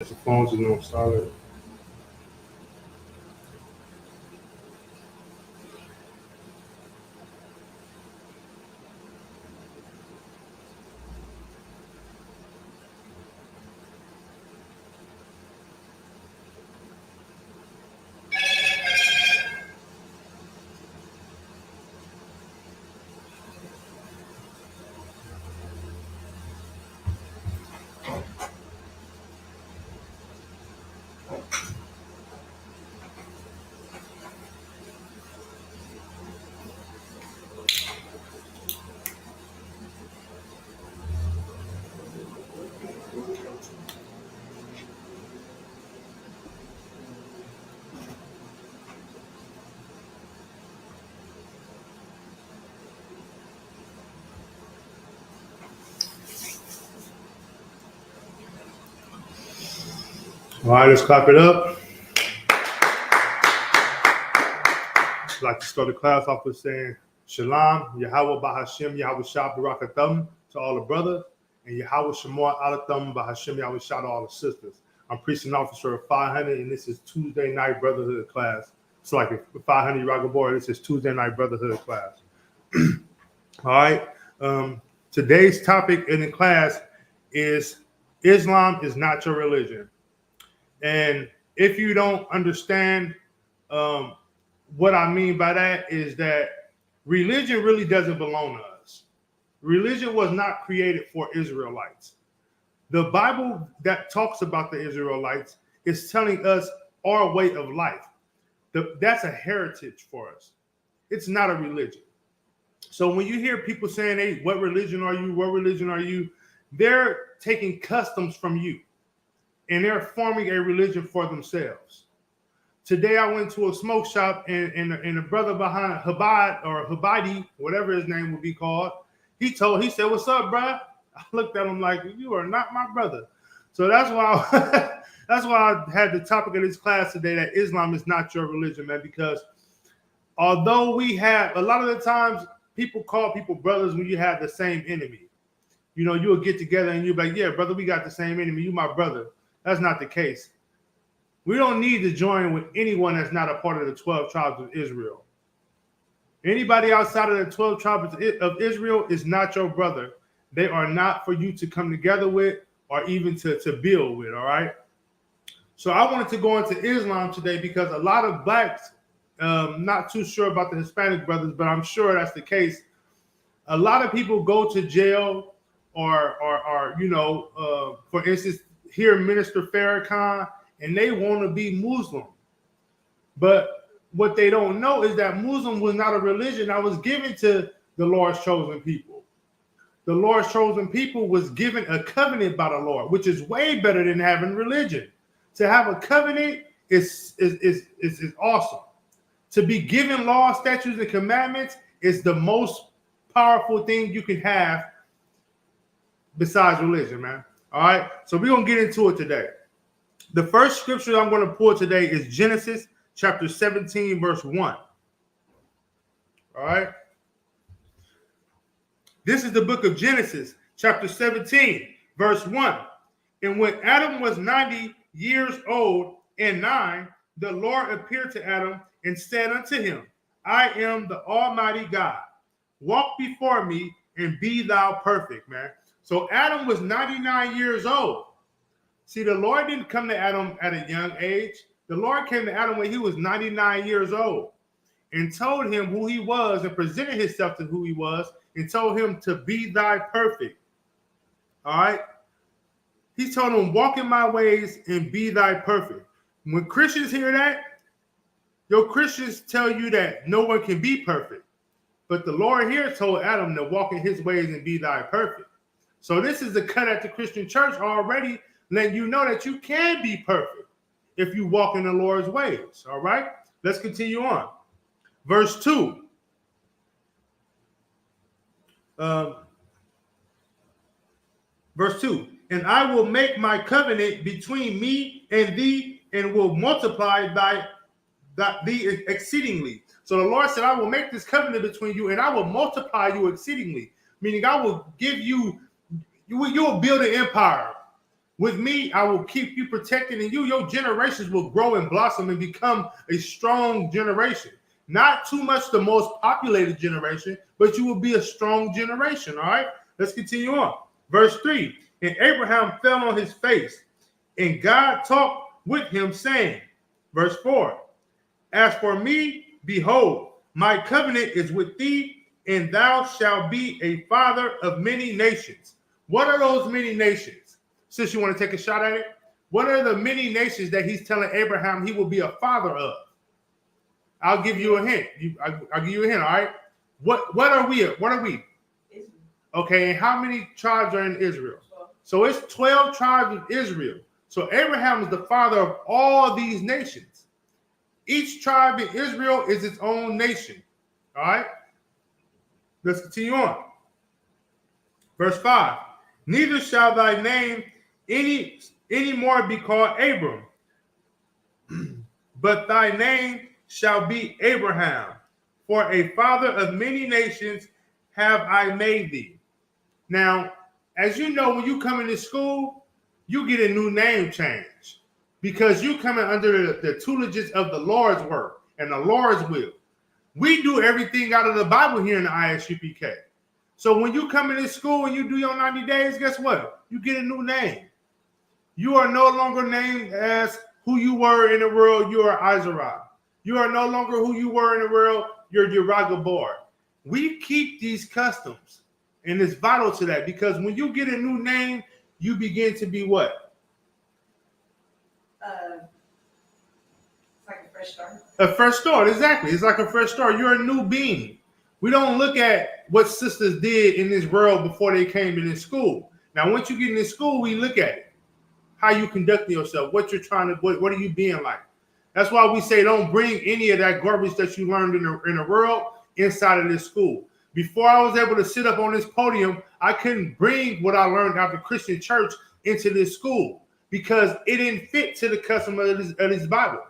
The phones is on silent. All right, let's clap it up. I'd like to start the class off with saying Shalom, Yahweh Bahashem, Yahweh Shah Barakatham to all the brothers, and Yahweh Shemor Alatham Bahashem, Yahweh Shah to all the sisters. I'm preaching officer of 500, and this is Tuesday night brotherhood class. It's like a 500 Ragabor. This is Tuesday night brotherhood class. All right. Today's topic in the class is Islam is not your religion. And if you don't understand what I mean by that is that religion really doesn't belong to us. Religion was not created for Israelites. The Bible that talks about the Israelites is telling us our way of life. That's a heritage for us. It's not a religion. So when you hear people saying, hey, what religion are you? What religion are you? They're taking customs from you, and they're forming a religion for themselves. Today I went to a smoke shop, and a brother behind Habad or Habadi, whatever his name would be called, he said, what's up, bro? I looked at him like, you are not my brother. So that's why that's why I had the topic of this class today, that Islam is not your religion, man, because although we have, a lot of the times people call people brothers when you have the same enemy. You know, you'll get together and you'll be like, yeah, brother, we got the same enemy. You my brother. That's not the case. We don't need to join with anyone that's not a part of the 12 tribes of Israel. Anybody outside of the 12 tribes of Israel is not your brother. They are not for you to come together with or even to build with, all right? So I wanted to go into Islam today because a lot of blacks, not too sure about the Hispanic brothers, but I'm sure that's the case. A lot of people go to jail or you know, for instance, here Minister Farrakhan, and they want to be Muslim. But what they don't know is that Muslim was not a religion that was given to the Lord's chosen people. The Lord's chosen people was given a covenant by the Lord, which is way better than having religion. To have a covenant is awesome. To be given law, statutes, and commandments is the most powerful thing you can have besides religion, man. All right, so we're going to get into it today. The first scripture I'm going to pull today is Genesis chapter 17, verse 1. All right. This is the book of Genesis, chapter 17, verse 1. And when Adam was 90 years old and 9, the Lord appeared to Adam and said unto him, I am the Almighty God. Walk before me and be thou perfect, man. So Adam was 99 years old. See, the Lord didn't come to Adam at a young age. The Lord came to Adam when he was 99 years old and told him who he was and presented himself to who he was and told him to be thy perfect. All right? He told him, walk in my ways and be thy perfect. When Christians hear that, your Christians tell you that no one can be perfect. But the Lord here told Adam to walk in his ways and be thy perfect. So this is a cut at the Christian church already, letting you know that you can be perfect if you walk in the Lord's ways. All right, let's continue on. Verse 2. Verse 2. And I will make my covenant between me and thee, and will multiply thee exceedingly. So the Lord said, I will make this covenant between you, and I will multiply you exceedingly. Meaning I will give you, you will build an empire. With me, I will keep you protected, and your generations will grow and blossom and become a strong generation. Not too much the most populated generation, but you will be a strong generation, all right? Let's continue on. Verse 3, and Abraham fell on his face, and God talked with him, saying, verse 4, as for me, behold, my covenant is with thee, and thou shalt be a father of many nations. What are those many nations? Since you want to take a shot at it, what are the many nations that he's telling Abraham he will be a father of? I'll give you a hint. I'll give you a hint, all right? What are we? What are we? Israel. Okay, and how many tribes are in Israel? 12. So it's 12 tribes of Israel. So Abraham is the father of all these nations. Each tribe in Israel is its own nation. All right? Let's continue on. Verse 5. Neither shall thy name any more be called Abram, but thy name shall be Abraham, for a father of many nations have I made thee. Now, as you know, when you come into school, you get a new name change because you coming under the tutelages of the Lord's word and the Lord's will. We do everything out of the Bible here in the ISUPK. So when you come into school and you do your 90 days, guess what? You get a new name. You are no longer named as who you were in the world. You are Izarah. You are no longer who you were in the world. You're Yeragabor. We keep these customs, and it's vital to that because when you get a new name, you begin to be what? It's like a fresh start. A fresh start, exactly. It's like a fresh start. You're a new being. We don't look at what sisters did in this world before they came in this school. Now, once you get in this school, we look at it. How you conduct yourself, what you're trying to, what are you being like? That's why we say don't bring any of that garbage that you learned in the world inside of this school. Before I was able to sit up on this podium, I couldn't bring what I learned out of the Christian church into this school because it didn't fit to the custom of this Bible.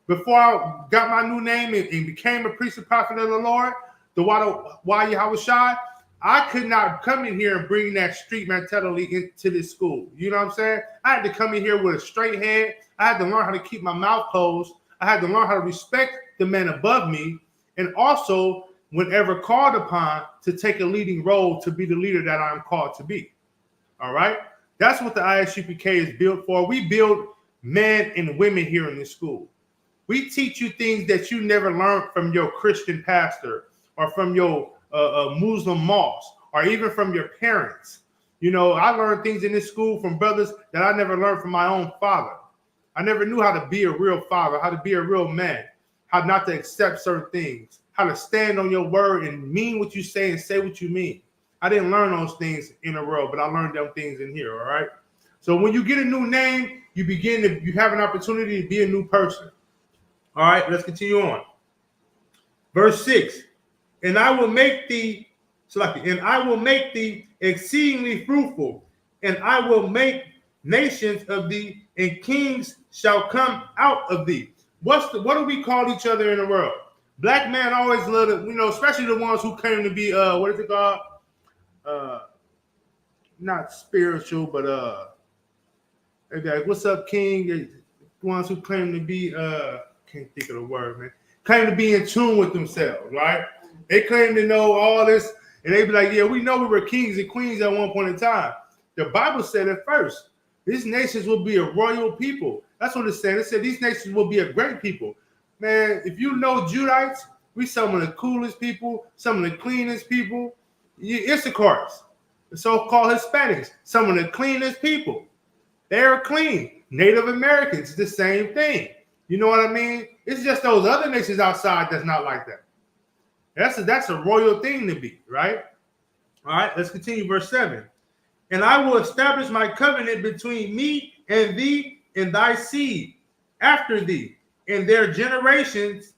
Before I got my new name and became a priest and prophet of the Lord, the Why Yahweh, I could not come in here and bring that street mentality into this school. You know what I'm saying? I had to come in here with a straight head. I had to learn how to keep my mouth closed. I had to learn how to respect the man above me. And also, whenever called upon, to take a leading role to be the leader that I'm called to be. All right? That's what the ISUPK is built for. We build men and women here in this school. We teach you things that you never learned from your Christian pastor or from your Muslim mosque, or even from your parents. You know, I learned things in this school from brothers that I never learned from my own father. I never knew how to be a real father, how to be a real man, how not to accept certain things, how to stand on your word and mean what you say and say what you mean. I didn't learn those things in the world, but I learned them things in here, all right? So when you get a new name, you have an opportunity to be a new person. All right, let's continue on. Verse 6. And I will make thee exceedingly fruitful, and I will make nations of thee, and kings shall come out of thee. What do we call each other in the world? Black man always love it, especially the ones who claim to be what is it called? Not spiritual, but what's up, king? The ones who claim to be can't think of the word, man. Claim to be in tune with themselves, right? They claim to know all this, and they be like, yeah, we know we were kings and queens at one point in time. The Bible said it first. These nations will be a royal people. That's what it said. It said these nations will be a great people. Man, if you know Judites, we some of the coolest people, some of the cleanest people. Issachars, the so-called Hispanics, some of the cleanest people. They are clean. Native Americans, the same thing. You know what I mean? It's just those other nations outside that's not like that. That's a royal thing to be, right? All right, let's continue. Verse 7. And I will establish my covenant between me and thee and thy seed after thee and their generations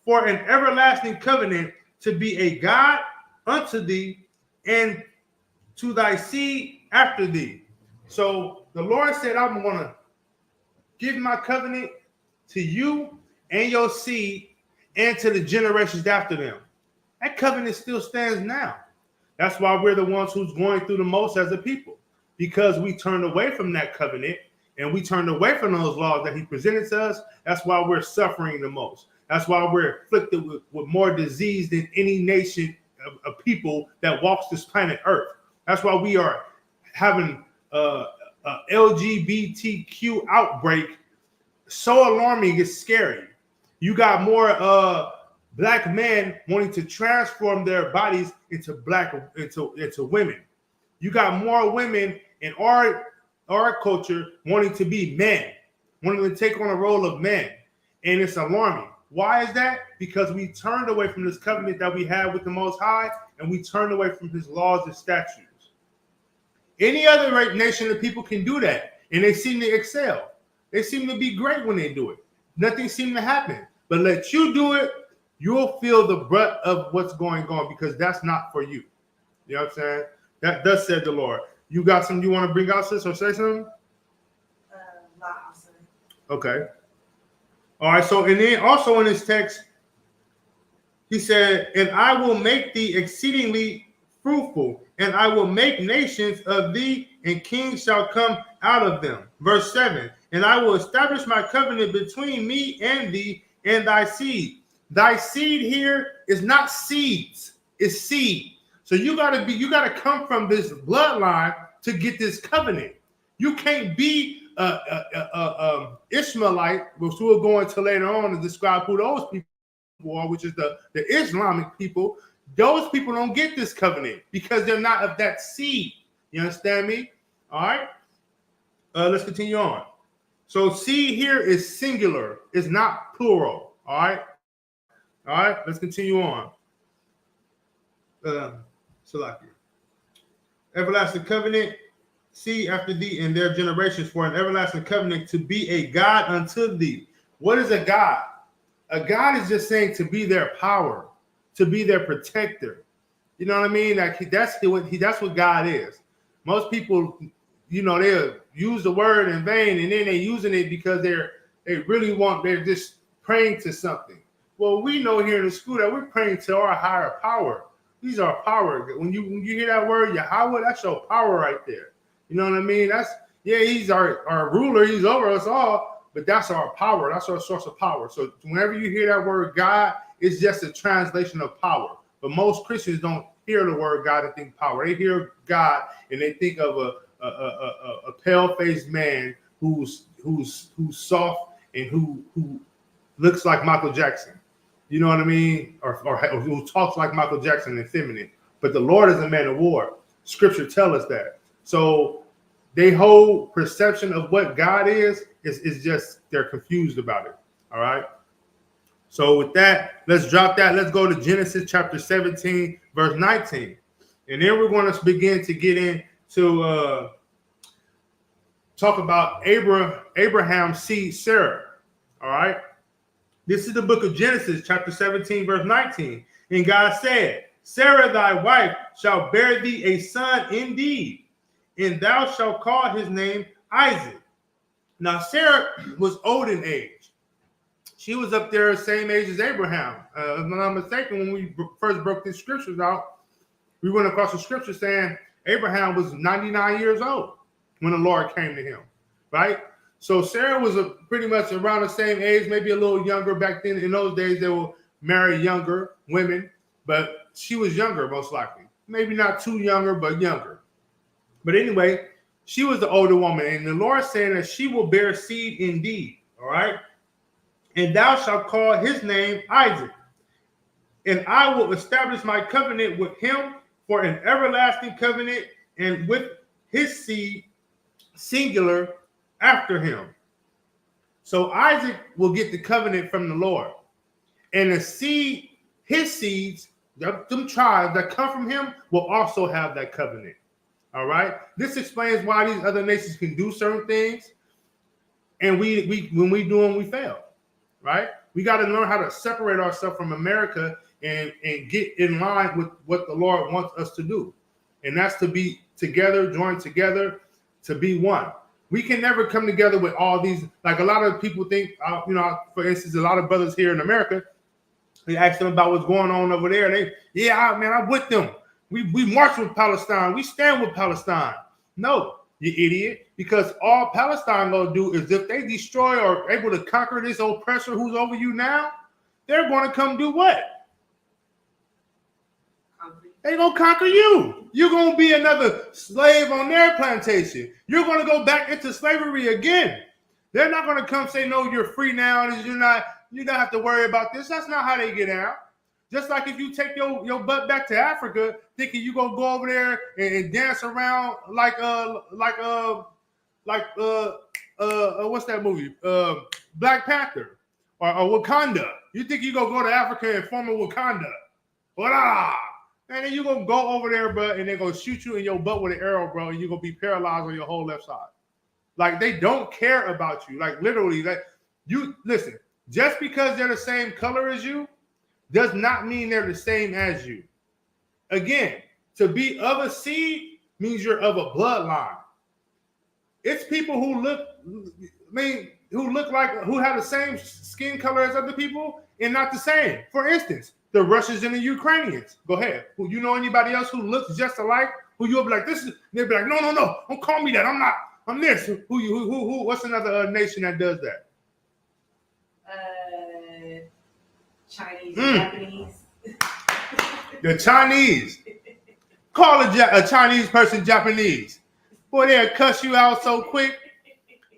for an everlasting covenant to be a God unto thee and to thy seed after thee. So the Lord said, I'm going to give my covenant to you and your seed and to the generations after them. That covenant still stands now. That's why we're the ones who's going through the most as a people, because we turned away from that covenant and we turned away from those laws that he presented to us. That's why we're suffering the most. That's why we're afflicted with more disease than any nation of people that walks this planet Earth. That's why we are having a LGBTQ outbreak. So alarming, it's scary. You got more black men wanting to transform their bodies into women. You got more women in our culture wanting to be men, wanting to take on a role of men, and it's alarming. Why is that? Because we turned away from this covenant that we had with the Most High, and we turned away from his laws and statutes. Any other nation of people can do that, and they seem to excel. They seem to be great when they do it. Nothing seems to happen. But let you do it, you'll feel the brunt of what's going on, because that's not for you. You know what I'm saying? That thus said the Lord. You got something you want to bring out, sis, or say something? Okay. All right, so and then also in this text, he said, and I will make thee exceedingly fruitful, and I will make nations of thee, and kings shall come out of them. Verse 7, and I will establish my covenant between me and thee and thy seed. Thy seed here is not seeds, it's seed. So you gotta come from this bloodline to get this covenant. You can't be Ishmaelite, which we'll go into later on to describe who those people are, which is the Islamic people. Those people don't get this covenant because they're not of that seed. You understand me? All right. Let's continue on. So seed here is singular, it's not plural. All right. All right. Let's continue on. Salakia. Everlasting covenant. See after thee in their generations for an everlasting covenant to be a God unto thee. What is a God? A God is just saying to be their power, to be their protector. You know what I mean? Like that's what God is. Most people, they'll use the word in vain, and then they're using it because they're just praying to something. Well, we know here in the school that we're praying to our higher power. These are power. When you hear that word Yahweh, that's your power right there. You know what I mean? He's our ruler. He's over us all, but that's our power. That's our source of power. So whenever you hear that word God, it's just a translation of power. But most Christians don't hear the word God and think power. They hear God and they think of a pale-faced man who's soft and who looks like Michael Jackson. You know what I mean? Or who talks like Michael Jackson and feminine. But the Lord is a man of war. Scripture tells us that. So they whole perception of what God is just they're confused about it. All right. So with that, let's drop that. Let's go to Genesis chapter 17, verse 19. And then we're going to begin to get into talk about Abraham's seed, Sarah. All right. This is the book of Genesis, chapter 17, verse 19. And God said, Sarah, thy wife, shall bear thee a son indeed, and thou shalt call his name Isaac. Now, Sarah was old in age. She was up there the same age as Abraham. If I'm not mistaken, when we first broke these scriptures out, we went across the scripture saying Abraham was 99 years old when the Lord came to him, right? So Sarah was pretty much around the same age, maybe a little younger back then. In those days, they would marry younger women, but she was younger, most likely. Maybe not too younger, but younger. But anyway, she was the older woman, and the Lord saying that she will bear seed indeed, all right? And thou shalt call his name Isaac, and I will establish my covenant with him for an everlasting covenant, and with his seed, singular, after him. So Isaac will get the covenant from the Lord, and the seed, his seeds, them tribes that come from him will also have that covenant. All right. This explains why these other nations can do certain things, and we when we do them, we fail. Right. We got to learn how to separate ourselves from America and get in line with what the Lord wants us to do, and that's to be together, join together, to be one. We can never come together with all these. Like a lot of people think, for instance, a lot of brothers here in America, they ask them about what's going on over there. I'm with them. We march with Palestine. We stand with Palestine. No, you idiot. Because all Palestine gonna do is if they destroy or able to conquer this oppressor who's over you now, they're gonna come do what? They're gonna conquer you. You're gonna be another slave on their plantation. You're gonna go back into slavery again. They're not gonna come say, no, you're free now, and you don't have to worry about this. That's not how they get out. Just like if you take your butt back to Africa, thinking you're gonna go over there and dance around like what's that movie? Black Panther or Wakanda. You think you're gonna go to Africa and form a Wakanda? Voila! And then you're gonna go over there, bro, and they're gonna shoot you in your butt with an arrow, bro, and you're gonna be paralyzed on your whole left side. Like, they don't care about you. Like, literally, like, you listen, just because they're the same color as you does not mean they're the same as you. Again, to be of a seed means you're of a bloodline. It's people who have the same skin color as other people and not the same. For instance, the Russians and the Ukrainians. Go ahead. You know anybody else who looks just alike? Who you'll be like, this is? They'll be like, no, don't call me that. I'm not. I'm this. Who? What's another nation that does that? Chinese, Japanese. The Chinese. Call a Chinese person Japanese. Boy, they'll cuss you out so quick.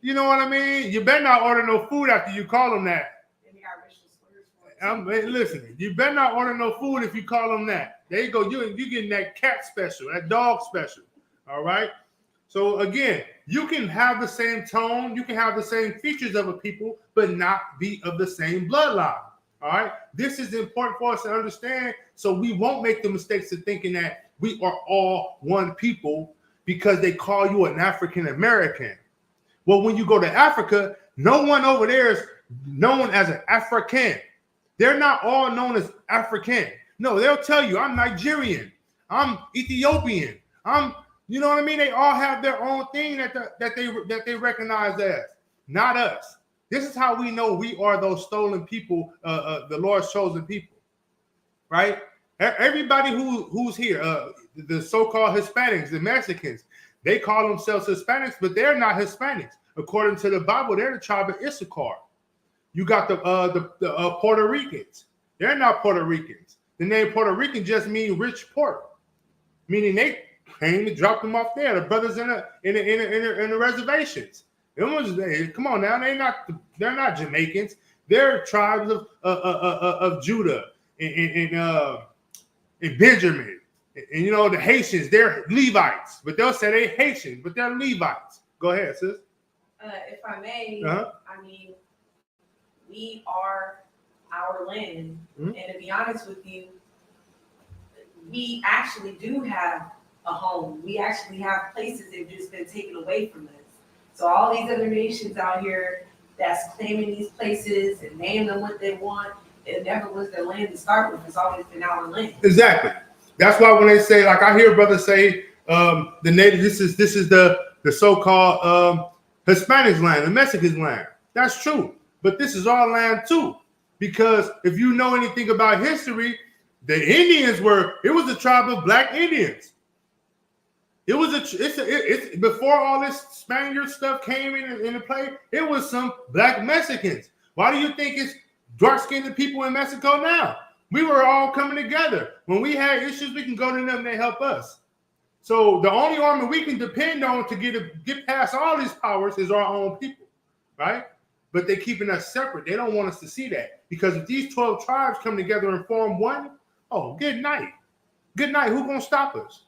You know what I mean? You better not order no food after you call them that. Listen, you better not order no food if you call them that. There you go. You getting that cat special, that dog special. All right? So again, you can have the same tone, you can have the same features of a people, but not be of the same bloodline. All right? This is important for us to understand so we won't make the mistakes of thinking that we are all one people because they call you an African American. Well, when you go to Africa, no one over there is known as an African. They're not all known as African. No, they'll tell you, I'm Nigerian, I'm Ethiopian, you know what I mean? They all have their own thing that they recognize as, not us. This is how we know we are those stolen people, the Lord's chosen people, right? Everybody who's here, the so-called Hispanics, the Mexicans, they call themselves Hispanics, but they're not Hispanics. According to the Bible, they're the tribe of Issachar. You got the Puerto Ricans. They're not Puerto Ricans. The name Puerto Rican just means rich port, meaning they came to drop them off there. The brothers in the reservations. Come on now, they're not Jamaicans. They're tribes of Judah and Benjamin. And you know the Haitians, they're Levites, but they'll say they Haitians, but they're Levites. Go ahead, sis. If I may, I mean, we are our land. And to be honest with you, we actually do have a home. We actually have places that have just been taken away from us. So all these other nations out here that's claiming these places and naming them what they want, it never was their land to start with. It's always been our land. Exactly. That's why when they say, like I hear brothers say, the native, this is the so-called Hispanics land, the Mexicans land. That's true. But this is our land too. Because if you know anything about history, the Indians it was a tribe of black Indians. It's before all this Spaniard stuff came into play, it was some black Mexicans. Why do you think it's dark-skinned people in Mexico now? We were all coming together. When we had issues, we can go to them and they help us. So the only army we can depend on to get past all these powers is our own people, right? But they're keeping us separate. They don't want us to see that. Because if these 12 tribes come together and form one, oh, good night. Good night. Who's going to stop us?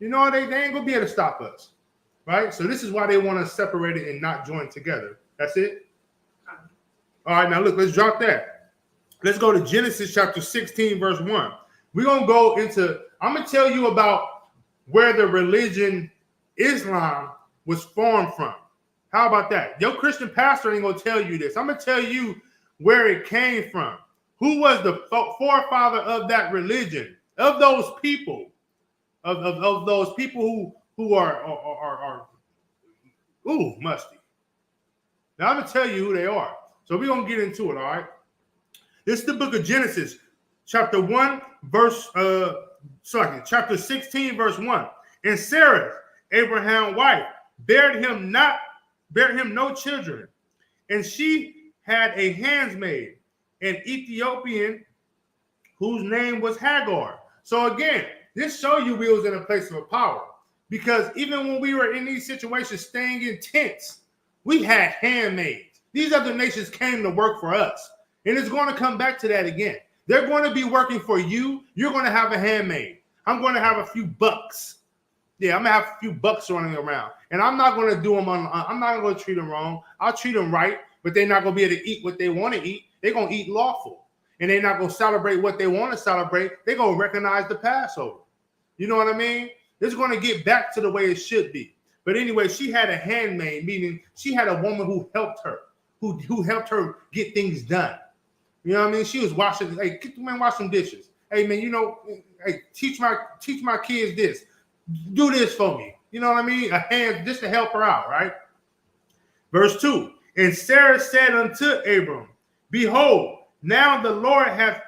You know, they ain't going to be able to stop us, right? So this is why they want us separated and not joined together. That's it? All right, now look, let's drop that. Let's go to Genesis chapter 16, verse 1. We're going to go into, I'm going to tell you about where the religion Islam was formed from. How about that? Your Christian pastor ain't going to tell you this. I'm going to tell you where it came from. Who was the forefather of that religion, of those people, of those people who are musty. Now I'm going to tell you who they are. So we're going to get into it, all right? This is the book of Genesis, chapter 16, verse 1. And Sarah, Abraham's wife, bare him no children. And she had a handmaid, an Ethiopian, whose name was Hagar. So again, this show you we was in a place of power. Because even when we were in these situations, staying in tents, we had handmaids. These other nations came to work for us. And it's going to come back to that again. They're going to be working for you. You're going to have a handmaid. I'm going to have a few bucks. Yeah, I'm going to have a few bucks running around. And I'm not going to do them I'm not going to treat them wrong. I'll treat them right, but they're not going to be able to eat what they want to eat. They're going to eat lawful. And they're not going to celebrate what they want to celebrate. They're going to recognize the Passover. You know what I mean? It's going to get back to the way it should be. But anyway, she had a handmaid, meaning she had a woman who helped her, who helped her get things done. You know what I mean? She was washing, hey, man, wash some dishes. Hey, man, you know, hey, teach my kids this. Do this for me. You know what I mean? A hand just to help her out, right? Verse 2. And Sarah said unto Abram, behold, now the Lord hath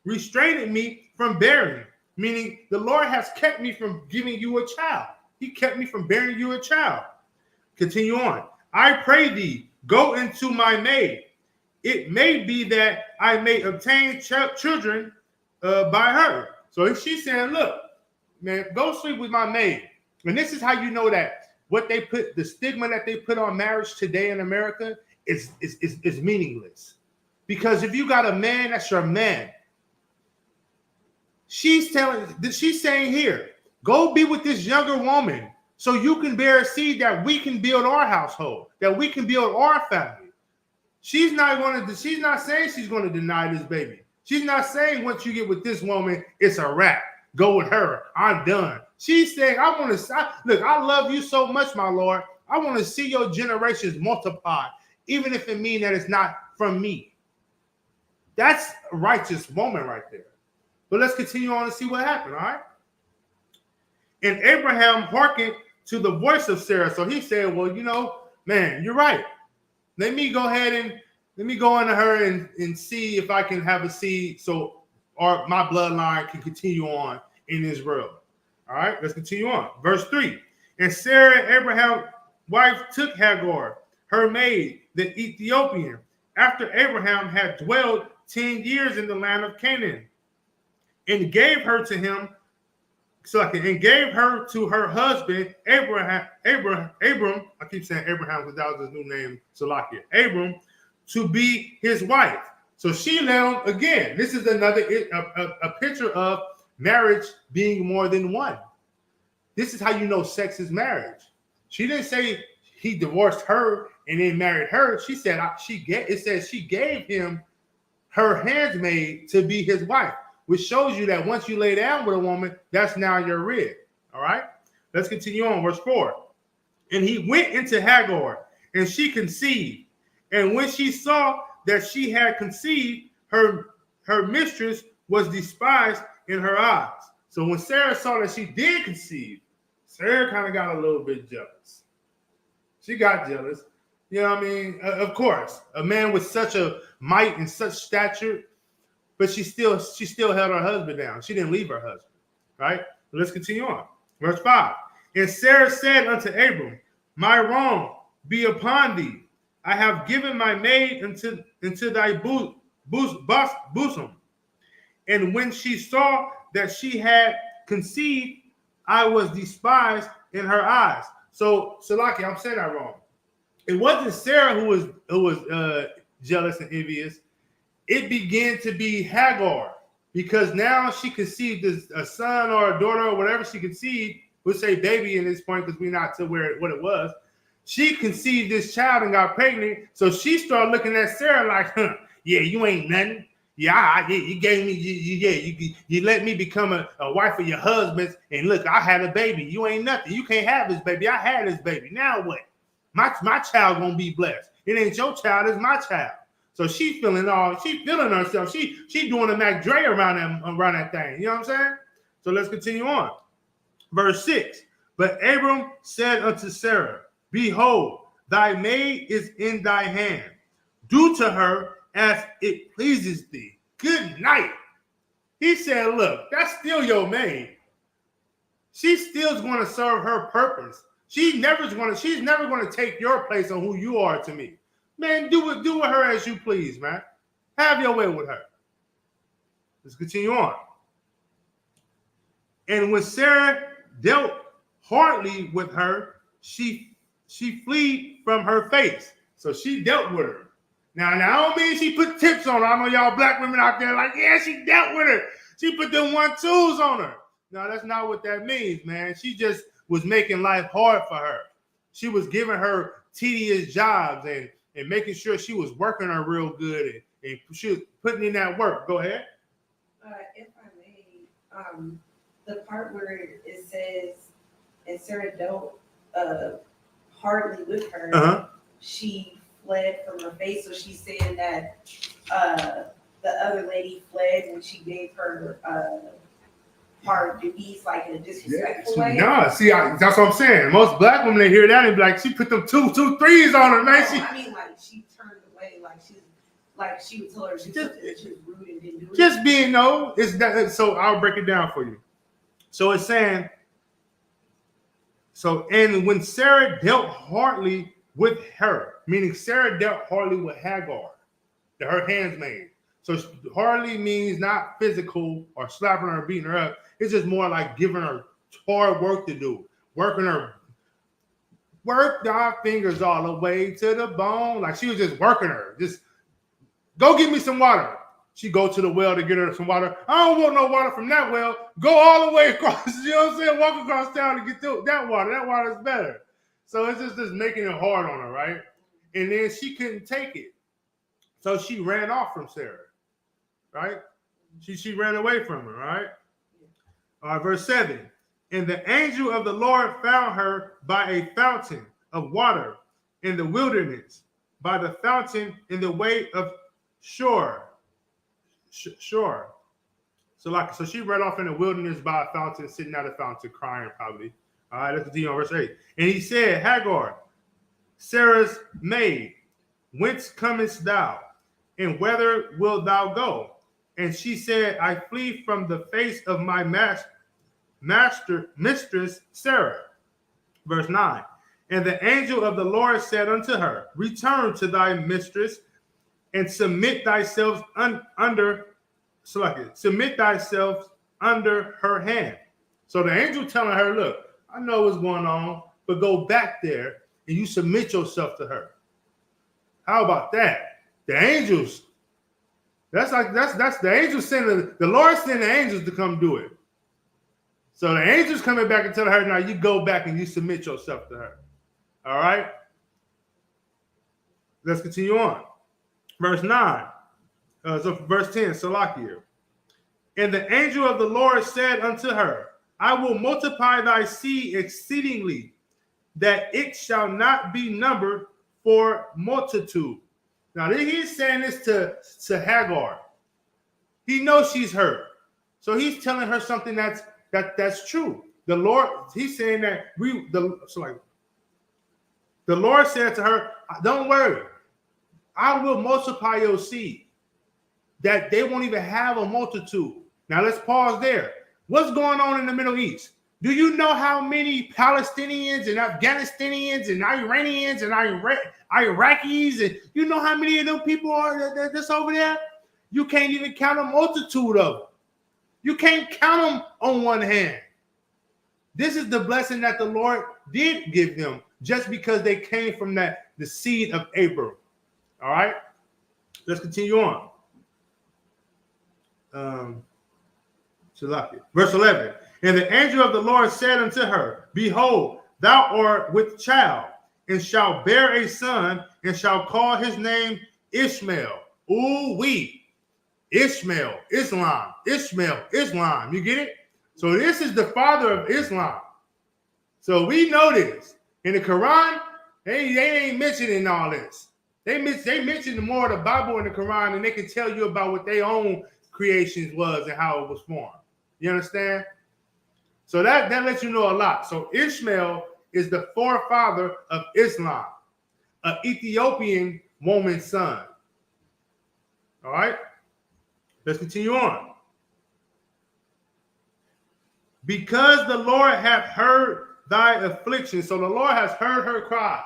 restrained me from bearing. Meaning the Lord has kept me from giving you a child. He kept me from bearing you a child. Continue on. I pray thee, go into my maid. It may be that I may obtain children by her. So she's saying, look, man, go sleep with my maid. And this is how you know that what they put, the stigma that they put on marriage today in America is meaningless. Because if you got a man, that's your man. She's saying here, go be with this younger woman so you can bear a seed that we can build our household, that we can build our family. She's not saying she's going to deny this baby. She's not saying once you get with this woman, it's a wrap. Go with her. I'm done. She's saying, look, I love you so much, my Lord. I want to see your generations multiply, even if it means that it's not from me. That's a righteous woman right there. But let's continue on and see what happened, all right? And Abraham hearkened to the voice of Sarah. So he said, well, you know, man, you're right. Let me go into her and see if I can have a seed so my bloodline can continue on in Israel. All right, let's continue on. Verse 3. And Sarah, Abraham's wife, took Hagar, her maid, the Ethiopian, after Abraham had dwelled 10 years in the land of Canaan, and gave her to him, and gave her to her husband, Abram, I keep saying Abraham because that was his new name, Salakia, Abram, to be his wife. So she let him, again, this is another a picture of marriage being more than one. This is how you know sex is marriage. She didn't say he divorced her and then married her. She said she gave him her handmaid to be his wife, which shows you that once you lay down with a woman, that's now your rib. All right? Let's continue on. Verse 4. And he went into Hagar, and she conceived. And when she saw that she had conceived, her mistress was despised in her eyes. So when Sarah saw that she did conceive, Sarah kind of got a little bit jealous. She got jealous. You know what I mean? Of course, a man with such a might and such stature, but she still held her husband down. She didn't leave her husband, right? But let's continue on. Verse 5. And Sarah said unto Abram, my wrong be upon thee. I have given my maid into thy bosom. And when she saw that she had conceived, I was despised in her eyes. So, Salaki, I'm saying that wrong. It wasn't Sarah who was jealous and envious. It began to be Hagar, because now she conceived a son or a daughter or whatever she conceived. We'll say baby in this point because we're not to what it was. She conceived this child and got pregnant, so she started looking at Sarah like, yeah, you ain't nothing. Yeah, you gave me, you let me become a wife of your husband's, and look, I had a baby. You ain't nothing. You can't have this baby. I had this baby. Now what? My child gonna be blessed. It ain't your child, it's my child. So she's feeling herself. She doing a Mac Dre around that thing. You know what I'm saying? So let's continue on. Verse 6. But Abram said unto Sarah, behold, thy maid is in thy hand. Do to her as it pleases thee. Good night. He said, look, that's still your maid. she's still going to serve her purpose. She's never going to take your place on who you are to me. Man, do with her as you please, man. Have your way with her. Let's continue on. And when Sarah dealt hardly with her, she fled from her face. So she dealt with her. Now, I don't mean she put tips on her. I know y'all black women out there like, yeah, she dealt with her. She put them 1-2s on her. No, that's not what that means, man. She just was making life hard for her. She was giving her tedious jobs and making sure she was working her real good and she was putting in that work. Go ahead. If I may, the part where it says, and Sarah dealt hardly with her, she fled from her face. So she's saying that the other lady fled when she gave her hard duties, like in a disrespectful way. No, see, that's what I'm saying. Most black women, they hear that and be like, she put them 2-3s on her, man. I mean, like she turned away, like she would tell her she was rude and didn't do it. Just being it's that. So I'll break it down for you. So it's saying, and when Sarah dealt hardly with her, meaning Sarah dealt hardly with Hagar, her handmaid. So hardly means not physical or slapping her or beating her up. It's just more like giving her hard work to do, working her, worked our fingers all the way to the bone. Like she was just working her. Just go get me some water. She go to the well to get her some water. I don't want no water from that well. Go all the way across, you know what I'm saying? Walk across town to get that water. That water is better. So it's just making it hard on her, right? And then she couldn't take it. So she ran off from Sarah, right? She ran away from her, right? Verse 7. And the angel of the Lord found her by a fountain of water in the wilderness, by the fountain in the way of Shore. So she ran off in the wilderness by a fountain, sitting at a fountain, crying probably. All right, let's continue on verse 8. And he said, Hagar, Sarah's maid, whence comest thou? And whither wilt thou go? And she said, I flee from the face of my mistress Sarah. Verse 9. And the angel of the Lord said unto her, return to thy mistress and submit thyself under her hand. So the angel telling her, look, I know what's going on, but go back there and you submit yourself to her. How about that? The angels, that's the angels sending, the Lord sending the angels to come do it. So the angels coming back and telling her, now you go back and you submit yourself to her. All right? Let's continue on. Verse 9. Verse 10, Salakia. And the angel of the Lord said unto her, I will multiply thy seed exceedingly, that it shall not be numbered for multitude. Now he's saying this to Hagar. He knows she's hurt. So he's telling her something that's true. The Lord, he's saying that the Lord said to her, don't worry, I will multiply your seed, that they won't even have a multitude. Now let's pause there. What's going on in the Middle East? Do you know how many Palestinians and Afghanistanians and Iranians and Iraqis, and you know how many of them people are that's over there? You can't even count a multitude of them. You can't count them on one hand. This is the blessing that the Lord did give them just because they came from the seed of Abraham. All right, let's continue on. Verse 11. And the angel of the Lord said unto her, behold, thou art with child, and shalt bear a son, and shall call his name Ishmael. Ishmael, Islam. Ishmael, Islam. You get it? So this is the father of Islam. So we know this. In the Quran, they ain't mentioning all this. They mention more of the Bible in the Quran, and they can tell you about what their own creations was and how it was formed. You understand? So that lets you know a lot. So Ishmael is the forefather of Islam, an Ethiopian woman's son. All right? Let's continue on. because the Lord hath heard thy affliction. So the Lord has heard her cry.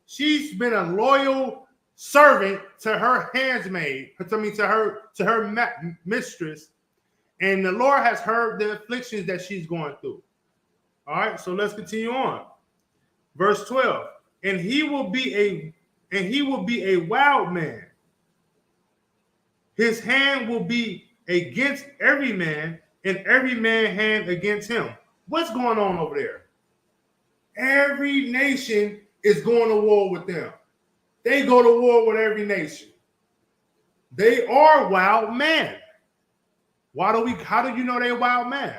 She's been a loyal servant to her handsmaid, to her mistress, and the Lord has heard the afflictions that she's going through. All right, so let's continue on. Verse 12. And he will be a wild man. His hand will be against every man, and every man's hand against him. What's going on over there? Every nation is going to war with them. They go to war with every nation. They are wild men. How do you know they're wild men?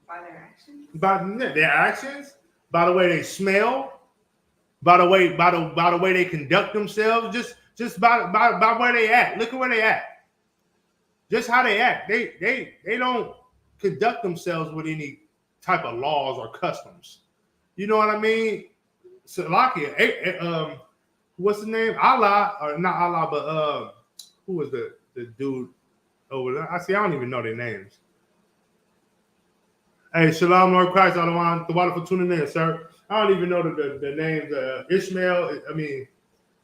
By their actions. By their actions, by the way they smell, by the way they conduct themselves, just by where they act. Look at where they act. Just how they act. They don't conduct themselves with any type of laws or customs. You know what I mean? Salakia, what's the name? Allah, or not Allah, but who was the dude over there? I don't even know their names. Hey, Shalom, Lord Christ, the water for tuning in, sir. I don't even know the names. Ishmael,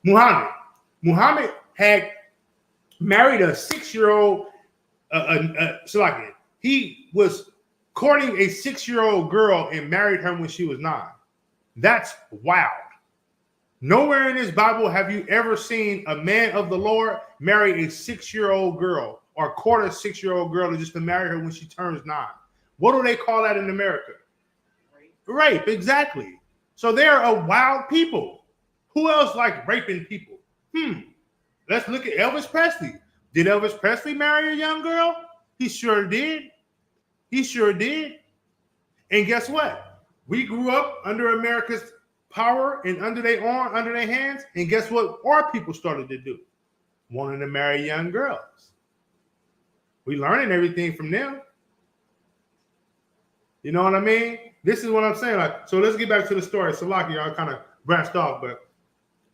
Muhammad. Muhammad had married a 6-year-old. He was courting a 6-year-old girl and married her when she was 9. That's wild. Nowhere in this Bible have you ever seen a man of the Lord marry a 6-year-old girl or court a 6-year-old girl just to marry her when she turns 9. What do they call that in America? Rape, exactly. So they're a wild people. Who else like raping people? Let's look at Elvis Presley. Did Elvis Presley marry a young girl? He sure did. He sure did. And guess what? We grew up under America's power and under their hands. And guess what our people started to do? Wanting to marry young girls. We learning everything from them. You know what I mean? This is what I'm saying. So let's get back to the story. Salaki, y'all kind of branched off, but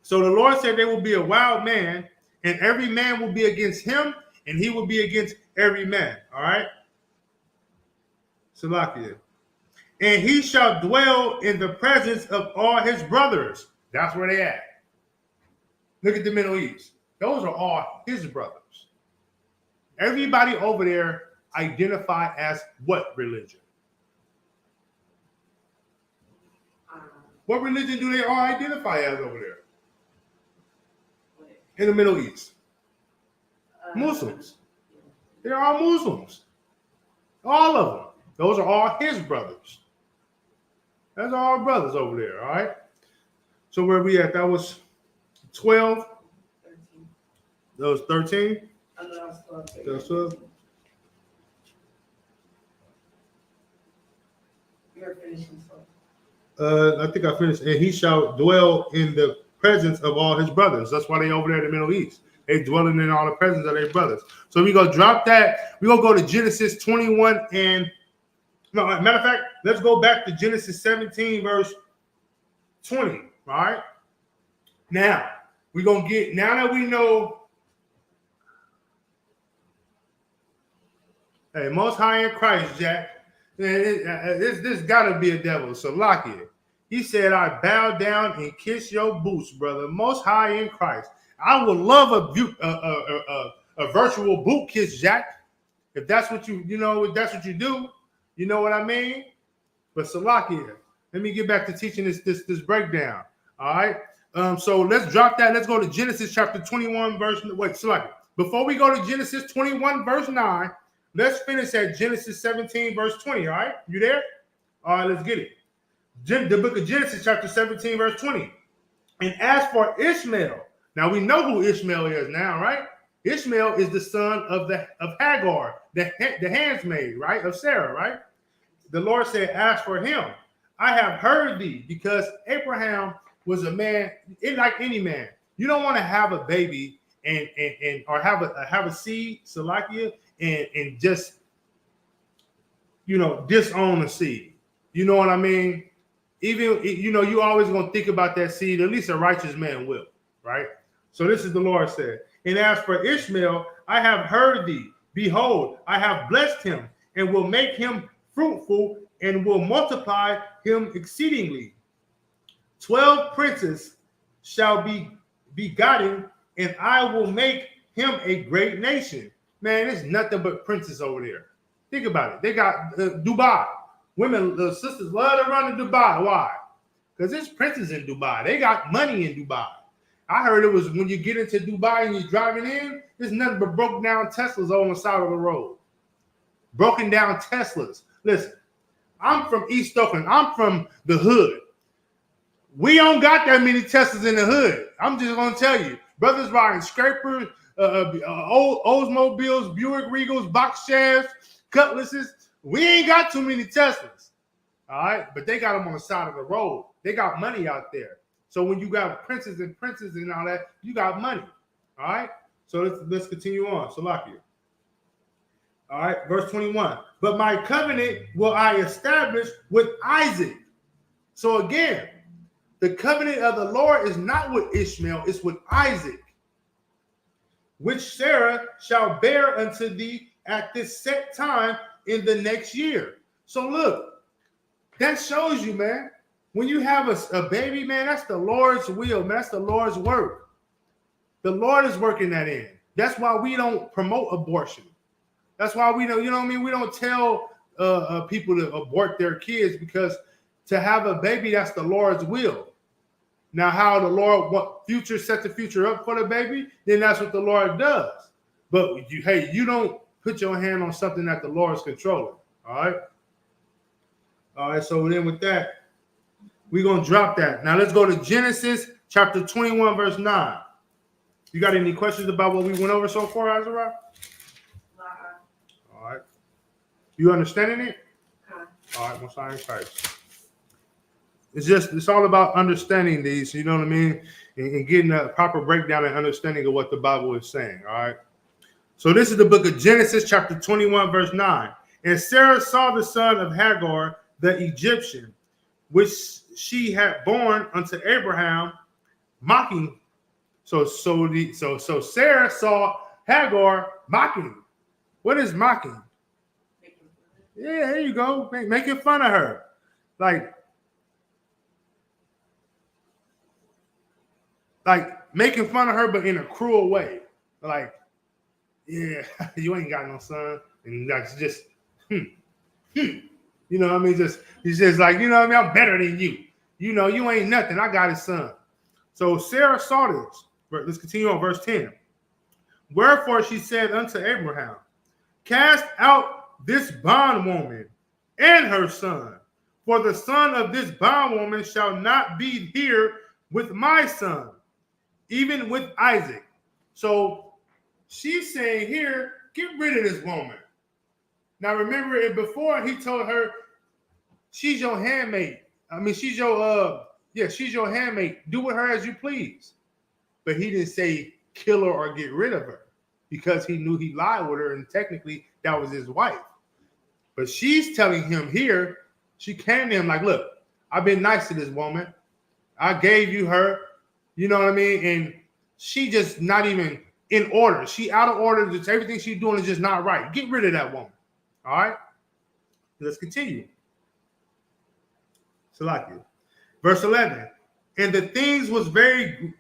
so the Lord said there will be a wild man, and every man will be against him, and he will be against every man. All right? Salaki. And he shall dwell in the presence of all his brothers. That's where they at. Look at the Middle East. Those are all his brothers. Everybody over there identify as what religion? What religion do they all identify as over there? In the Middle East? Muslims. They're all Muslims. All of them. Those are all his brothers. That's all brothers over there, all right? So where we at? That was 12? 13. That was 13? That was 12. That was 12? You're finishing 12. I think I finished. And he shall dwell in the presence of all his brothers. That's why they over there in the Middle East. They dwelling in all the presence of their brothers. So we go drop that. We're going to go to Genesis 21 and no, matter of fact, let's go back to Genesis 17, verse 20. All right. Now, we're going to get, now that we know, hey, Most High in Christ, Jack. This got to be a devil. So lock it. He said, I bow down and kiss your boots, brother. Most High in Christ. I would love a virtual boot kiss, Jack. If that's what if that's what you do, you know what I mean? But Salakia, let me get back to teaching this breakdown. All right. So let's drop that. Let's go to Genesis chapter 21, verse. Wait, Salakia. Before we go to Genesis 21, verse 9, let's finish at Genesis 17, verse 20. All right. You there? All right, let's get it. The book of Genesis, chapter 17, verse 20. And as for Ishmael, now we know who Ishmael is now, right? Ishmael is the son of Hagar, the handsmaid, right? Of Sarah, right? The Lord said, as for him, I have heard thee, because Abraham was a man, like any man. You don't want to have a baby or have a seed, Salakia, and just disown the seed. You know what I mean? Even you always gonna think about that seed. At least a righteous man will, right? So this is the Lord said. And as for Ishmael, I have heard thee, Behold, I have blessed him and will make him fruitful and will multiply him exceedingly. 12 princes shall be begotten, and I will make him a great nation. Man, there's nothing but princes over there. Think about it. They got Dubai. Women, the sisters love to run to Dubai. Why? Because there's princes in Dubai. They got money in Dubai. I heard it was when you get into Dubai and you're driving in, there's nothing but broken down Teslas on the side of the road. Broken down Teslas. Listen, I'm from East Oakland. I'm from the hood. We don't got that many Teslas in the hood. I'm just going to tell you. Brothers riding scrapers, old Oldsmobiles, Buick Regals, box shafts, Cutlasses. We ain't got too many Teslas. All right? But they got them on the side of the road. They got money out there. So when you got princes and all that, you got money. All right? So let's continue on. Salakia. All right, verse 21. But my covenant will I establish with Isaac. So again, the covenant of the Lord is not with Ishmael, it's with Isaac, which Sarah shall bear unto thee at this set time in the next year. So look, that shows you, man, when you have a baby, man, that's the Lord's will, man. That's the Lord's work. The Lord is working that in. That's why we don't promote abortion. That's why we don't, you know what I mean? We don't tell people to abort their kids, because to have a baby, that's the Lord's will. Now, how the Lord set the future up for the baby, then that's what the Lord does. But you don't put your hand on something that the Lord is controlling. All right. All right. So then with that, we're going to drop that. Now let's go to Genesis chapter 21, verse 9. You got any questions about what we went over so far, Azariah? All right. You understanding it? All right. Most high in Christ. It's all about understanding these, you know what I mean? And getting a proper breakdown and understanding of what the Bible is saying. All right. So this is the book of Genesis, chapter 21, verse 9. And Sarah saw the son of Hagar, the Egyptian, which she had born unto Abraham, mocking. So Sarah saw Hagar mocking. What is mocking? Yeah, there you go. Making fun of her. Like making fun of her, but in a cruel way. Like, yeah, you ain't got no son. And that's just, you know what I mean? He's just like, you know what I mean? I'm better than you. You know, you ain't nothing. I got his son. So Sarah saw this. Let's continue on verse 10. Wherefore she said unto Abraham, cast out this bondwoman and her son, for the son of this bondwoman shall not be here with my son, even with Isaac. So she's saying here, get rid of this woman. Now remember, before he told her, she's your handmaid. I mean, she's your handmaid. Do with her as you please. But he didn't say kill her or get rid of her, because he knew he lied with her, and technically that was his wife. But she's telling him here, she came to him like, look, I've been nice to this woman. I gave you her, you know what I mean? And she just not even in order. She out of order. Just everything she's doing is just not right. Get rid of that woman. All right? Let's continue. Salakia. Verse 11. And the things was very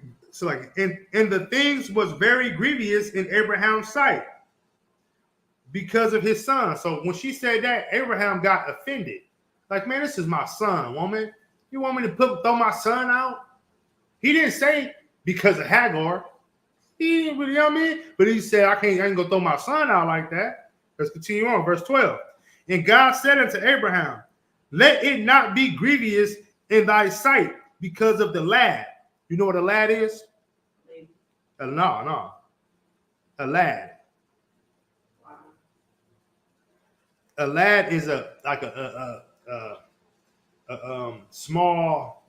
grievous in Abraham's sight because of his son. So when she said that, Abraham got offended. Like, man, this is my son, woman. You want me to throw my son out? He didn't say because of Hagar. He didn't really, you know what I mean? But he said, I ain't gonna throw my son out like that. Let's continue on. Verse 12. And God said unto Abraham, let it not be grievous in thy sight because of the lad. You know what a lad is? No. A lad. Wow. A lad is a small.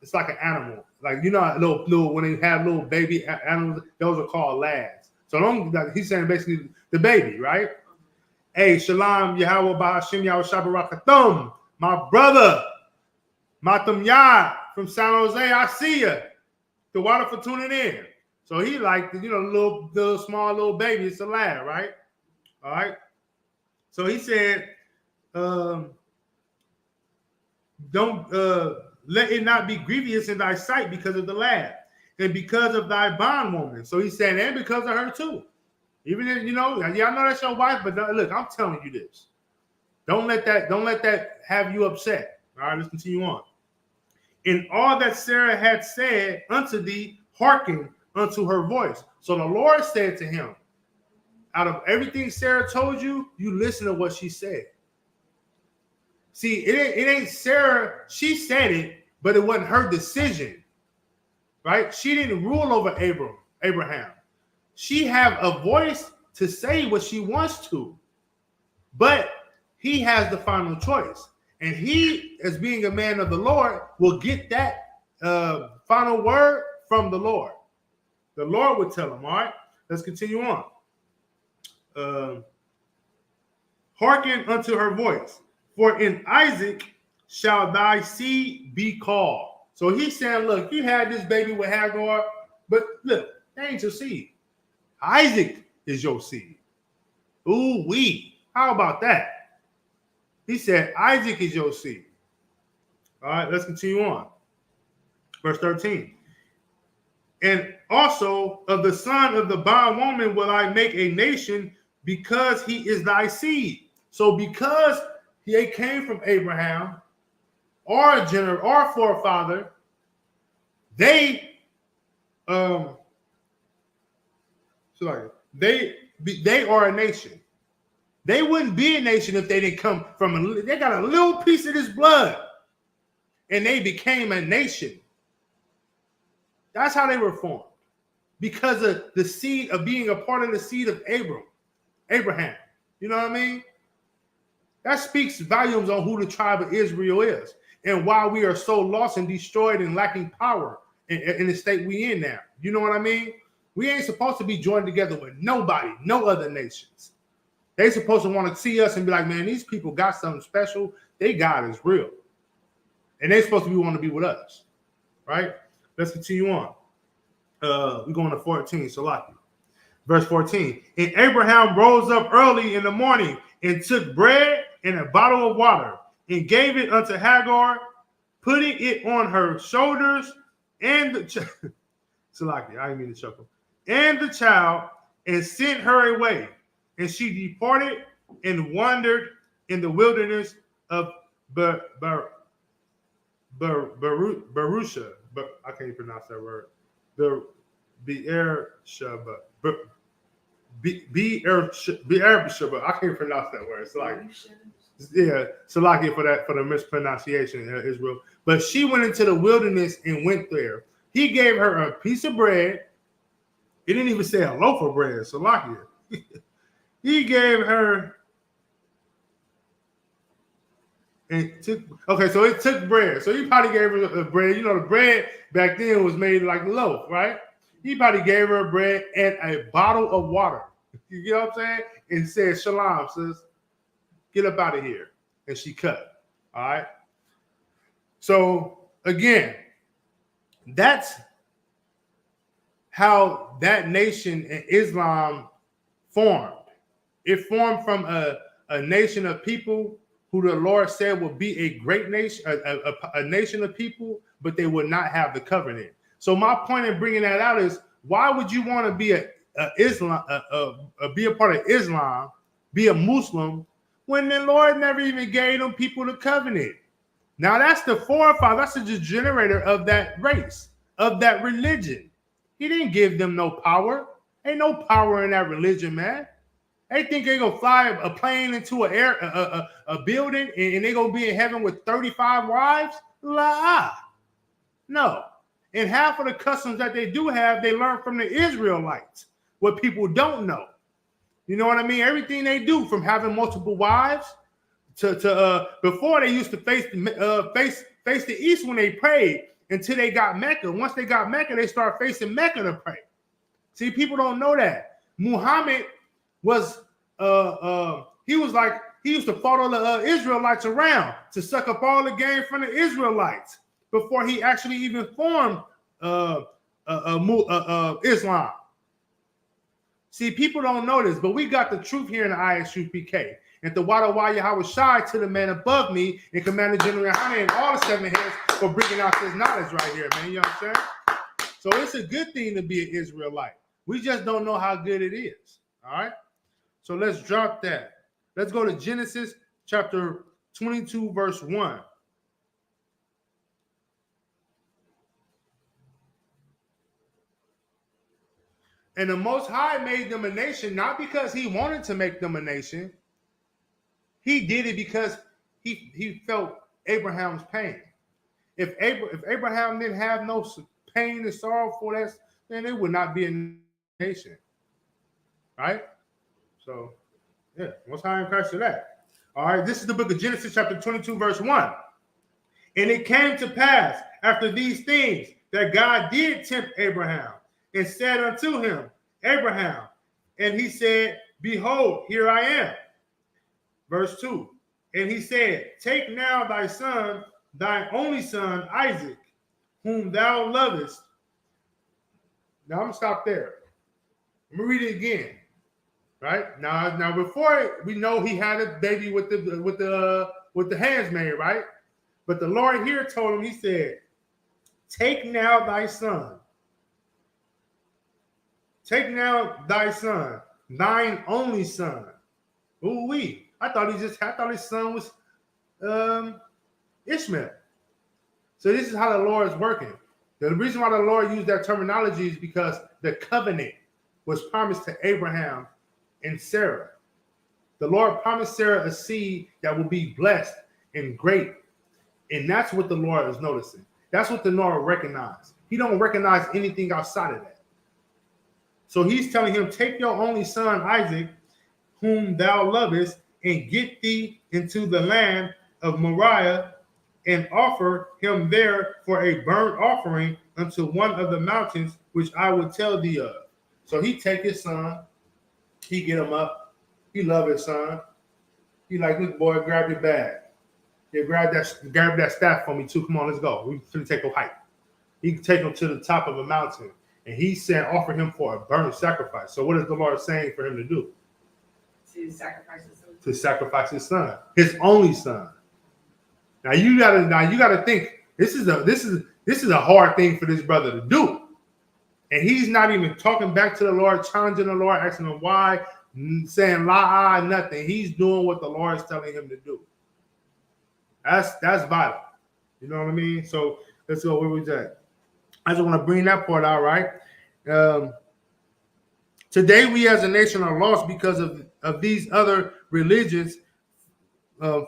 It's like an animal. Like, you know, little when they have little baby animals, those are called lads. So he's saying basically the baby, right? Hey, Shalom, Yahweh Ba'Hashem Yahweh Shabbarakathum, my brother, Matam Yah from San Jose, I see you. The water for tuning in. So he like, you know, little small little baby, it's a lad, right? All right. So he said, don't let it not be grievous in thy sight because of the lad and because of thy bondwoman. So he said, and because of her too. Even if, y'all know that's your wife, but look, I'm telling you this. Don't let that have you upset. All right, let's continue on. In all that Sarah had said unto thee, hearken unto her voice. So the Lord said to him, out of everything Sarah told you, you listen to what she said. See, it ain't Sarah. She said it, but it wasn't her decision, right? She didn't rule over Abraham. She have a voice to say what she wants to, but he has the final choice. And he, as being a man of the Lord, will get that final word from the Lord. The Lord would tell him, all right? Let's continue on. Hearken unto her voice, for in Isaac shall thy seed be called. So he's saying, look, you had this baby with Hagar, but look, that ain't your seed. Isaac is your seed. Ooh, wee. How about that? He said, Isaac is your seed. All right, let's continue on. Verse 13. And also of the son of the bondwoman will I make a nation, because he is thy seed. So because he came from Abraham, our forefather, they are a nation. They wouldn't be a nation if they didn't come from they got a little piece of this blood, and they became a nation. That's how they were formed, because of the seed of being a part of the seed of Abraham. You know what I mean? That speaks volumes on who the tribe of Israel is and why we are so lost and destroyed and lacking power in the state we in now. You know what I mean? We ain't supposed to be joined together with nobody, no other nations. They supposed to want to see us and be like, man, these people got something special. They God is real. And they supposed to want to be with us. Right? Let's continue on. We're going to 14, Salaki. Verse 14. And Abraham rose up early in the morning and took bread and a bottle of water and gave it unto Hagar, putting it on her shoulders and the Salaki, I didn't mean to chuckle. And the child, and sent her away. And she departed and wandered in the wilderness of Barusha. But I can't pronounce that word. The Beersheba. Beersheba. I can't pronounce that word. It's like, yeah, Salakia for the mispronunciation, Israel. But she went into the wilderness and went there. He gave her a piece of bread. He didn't even say a loaf of bread, Salakia. He gave her and took, okay, so it took bread. So he probably gave her the bread. You know, the bread back then was made like a loaf, right? He probably gave her bread and a bottle of water. You know what I'm saying? And said, Shalom, sis, get up out of here. And she cut. All right. So again, that's how that nation in Islam formed. It formed from a nation of people who the Lord said would be a great nation, a nation of people, but they would not have the covenant. So my point in bringing that out is, why would you want to be be a part of Islam, be a Muslim, when the Lord never even gave them people the covenant? Now that's the forefather, that's the generator of that race, of that religion. He didn't give them no power. Ain't no power in that religion, man. They think they're gonna fly a plane into a building and they're gonna be in heaven with 35 wives? La. No. And half of the customs that they do have, they learn from the Israelites, what people don't know. You know what I mean? Everything they do, from having multiple wives to before, they used to face the east when they prayed until they got Mecca. Once they got Mecca, they started facing Mecca to pray. See, people don't know that. Muhammad was he used to follow the Israelites around to suck up all the game from the Israelites before he actually even formed Islam. See, people don't know this, but we got the truth here in the ISUPK. And the water why Yahweh Shai to the man above me and Commander General Hannah and all the 7 heads for bringing out this knowledge right here, man. You know what I'm saying? So it's a good thing to be an Israelite. We just don't know how good it is. All right? So let's drop that. Let's go to Genesis chapter 22, verse 1. And the Most High made them a nation, not because he wanted to make them a nation. He did it because he felt Abraham's pain. If Abraham didn't have no pain and sorrow for that, then it would not be a nation. Right? So, yeah, Most High in Christ to that. All right, this is the book of Genesis, chapter 22, verse 1. And it came to pass after these things that God did tempt Abraham and said unto him, Abraham. And he said, Behold, here I am. Verse 2. And he said, Take now thy son, thy only son, Isaac, whom thou lovest. Now I'm going to stop there. Let me read it again. Right? Now before we know he had a baby with the handsmaid, right? But the Lord here told him, he said, Take now thy son. Take now thy son, thine only son. Ooh-wee. I thought his son was Ishmael. So this is how the Lord is working. The reason why the Lord used that terminology is because the covenant was promised to Abraham and Sarah. The Lord promised Sarah a seed that will be blessed and great. And that's what the Lord is noticing. That's what the Lord recognized. He don't recognize anything outside of that. So he's telling him, take your only son, Isaac, whom thou lovest, and get thee into the land of Moriah and offer him there for a burnt offering unto one of the mountains which I will tell thee of. So he take his son, he get him up, he love his son. He like, look, boy, grab your bag. Yeah, grab that staff for me too. Come on, let's go. We finna take a hike. He can take him to the top of a mountain. And he said, offer him for a burnt sacrifice. So what is the Lord saying for him to do? To sacrifice his son. To sacrifice his son, his only son. Now you gotta think this is a hard thing for this brother to do. And he's not even talking back to the Lord, challenging the Lord, asking him why, saying la nothing. He's doing what the Lord is telling him to do. That's vital. You know what I mean? So let's go where we at. I just want to bring that part out, right? Today, we as a nation are lost because of these other religions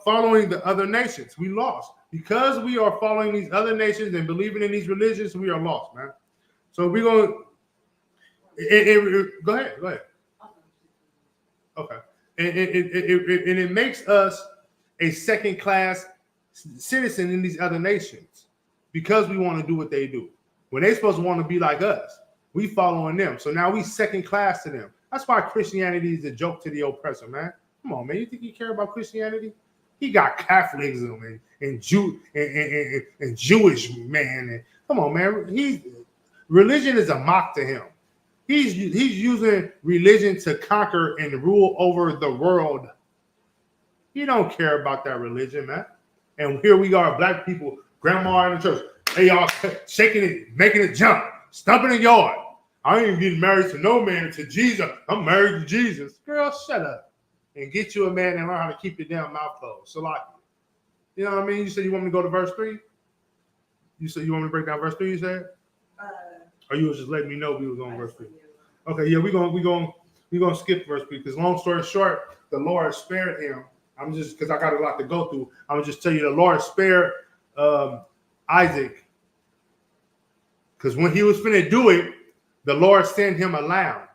following the other nations. We lost. Because we are following these other nations and believing in these religions, we are lost, man. So we're going to... Go ahead. Okay. And it makes us a second-class citizen in these other nations because we want to do what they do. When they're supposed to want to be like us, we following them. So now we second class to them. That's why Christianity is a joke to the oppressor, man. Come on, man. You think he care about Christianity? He got Catholicism and Jewish, man. And come on, man. Religion is a mock to him. He's using religion to conquer and rule over the world. He don't care about that religion, man. And here we are, black people, grandma in the church. They all shaking it, making it jump, stumping the yard. I ain't getting married to no man, to Jesus. I'm married to Jesus. Girl, shut up. And get you a man and learn how to keep your damn mouth closed. So like, you know what I mean? You said you want me to go to verse 3? You said you want me to break down verse 3, you said? Or you was just letting me know we was on verse 3? Okay, yeah, we're gonna skip verse 3 because long story short, the Lord spared him. Because I got a lot to go through. I'm gonna just tell you the Lord spared Isaac. Because when he was finna do it, the Lord sent him a lamb.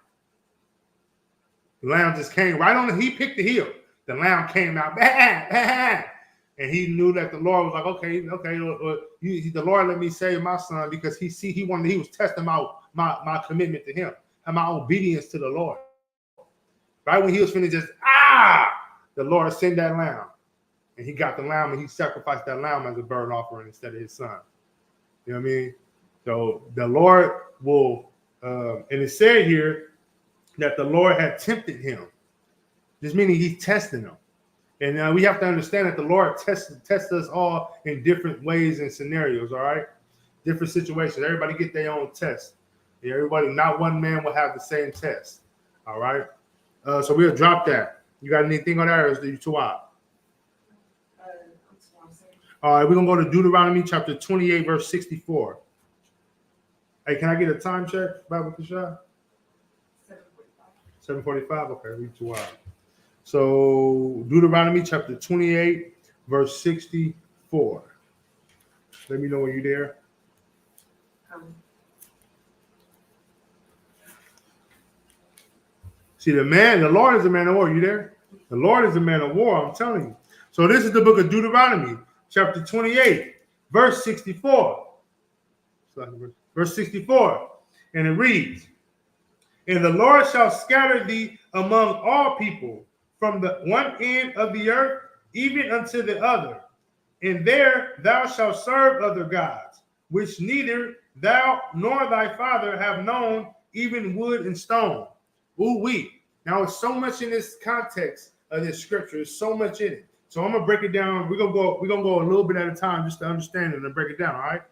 The lamb just came right on he picked the hill. The lamb came out, bah, bah, and he knew that the Lord was like, okay, the Lord let me save my son because he was testing my commitment to him and my obedience to the Lord. Right when he was finna just, the Lord sent that lamb. And he got the lamb and he sacrificed that lamb as a burnt offering instead of his son. You know what I mean? So the Lord will, and it said here that the Lord had tempted him. This meaning he's testing them. And we have to understand that the Lord tests us all in different ways and scenarios, all right? Different situations. Everybody get their own test. Everybody, not one man will have the same test, all right? So we'll drop that. You got anything on that, or is it too wild? All right, we're going to go to Deuteronomy chapter 28, verse 64. Hey, can I get a time check, Bible Kashah? 7:45. Okay, read too wild. So Deuteronomy chapter 28, verse 64. Let me know when you're there. See, the Lord is a man of war. You there? The Lord is a man of war, I'm telling you. So this is the book of Deuteronomy, chapter 28, verse 64. Verse 64. And it reads, and the Lord shall scatter thee among all people, from the one end of the earth even unto the other. And there thou shalt serve other gods, which neither thou nor thy father have known, even wood and stone. Ooh-wee. Now, it's so much in this context of this scripture. There's so much in it. So I'm gonna break it down. We're gonna go a little bit at a time just to understand it and break it down. All right.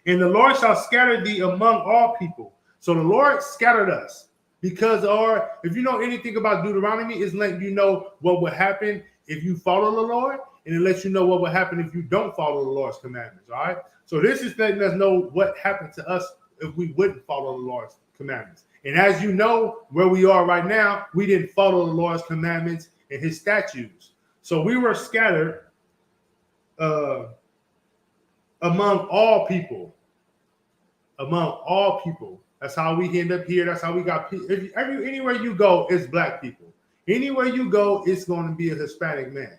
And the Lord shall scatter thee among all people. So the Lord scattered us because, or if you know anything about Deuteronomy, it's letting you know what would happen if you follow the Lord, and it lets you know what would happen if you don't follow the Lord's commandments. All right. So this is letting us know what happened to us if we wouldn't follow the Lord's commandments. And as you know, where we are right now, we didn't follow the Lord's commandments and his statutes. So we were scattered among all people. Among all people. That's how we end up here. That's how we got people. Anywhere you go, it's black people. Anywhere you go, it's going to be a Hispanic man.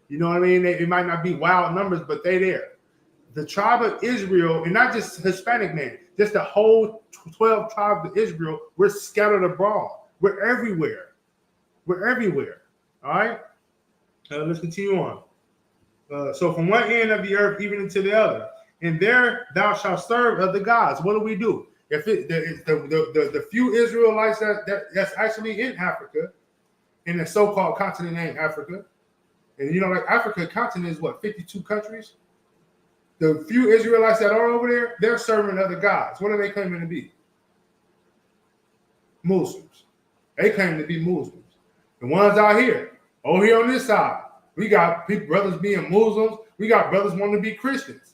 You know what I mean? It might not be wild numbers, but they there. The tribe of Israel, and not just Hispanic men, just the whole 12 tribes of Israel, we're scattered abroad. We're everywhere. We're everywhere. All right? Let's continue on. So from one end of the earth even into the other, and there thou shalt serve other gods. What do we do? If the few Israelites that's actually in Africa, in the so-called continent named Africa, and you know, like Africa continent is what, 52 countries? The few Israelites that are over there, they're serving other gods. What are they claiming to be? Muslims. They claim to be Muslims. The ones out here, over here on this side, we got brothers being Muslims. We got brothers wanting to be Christians.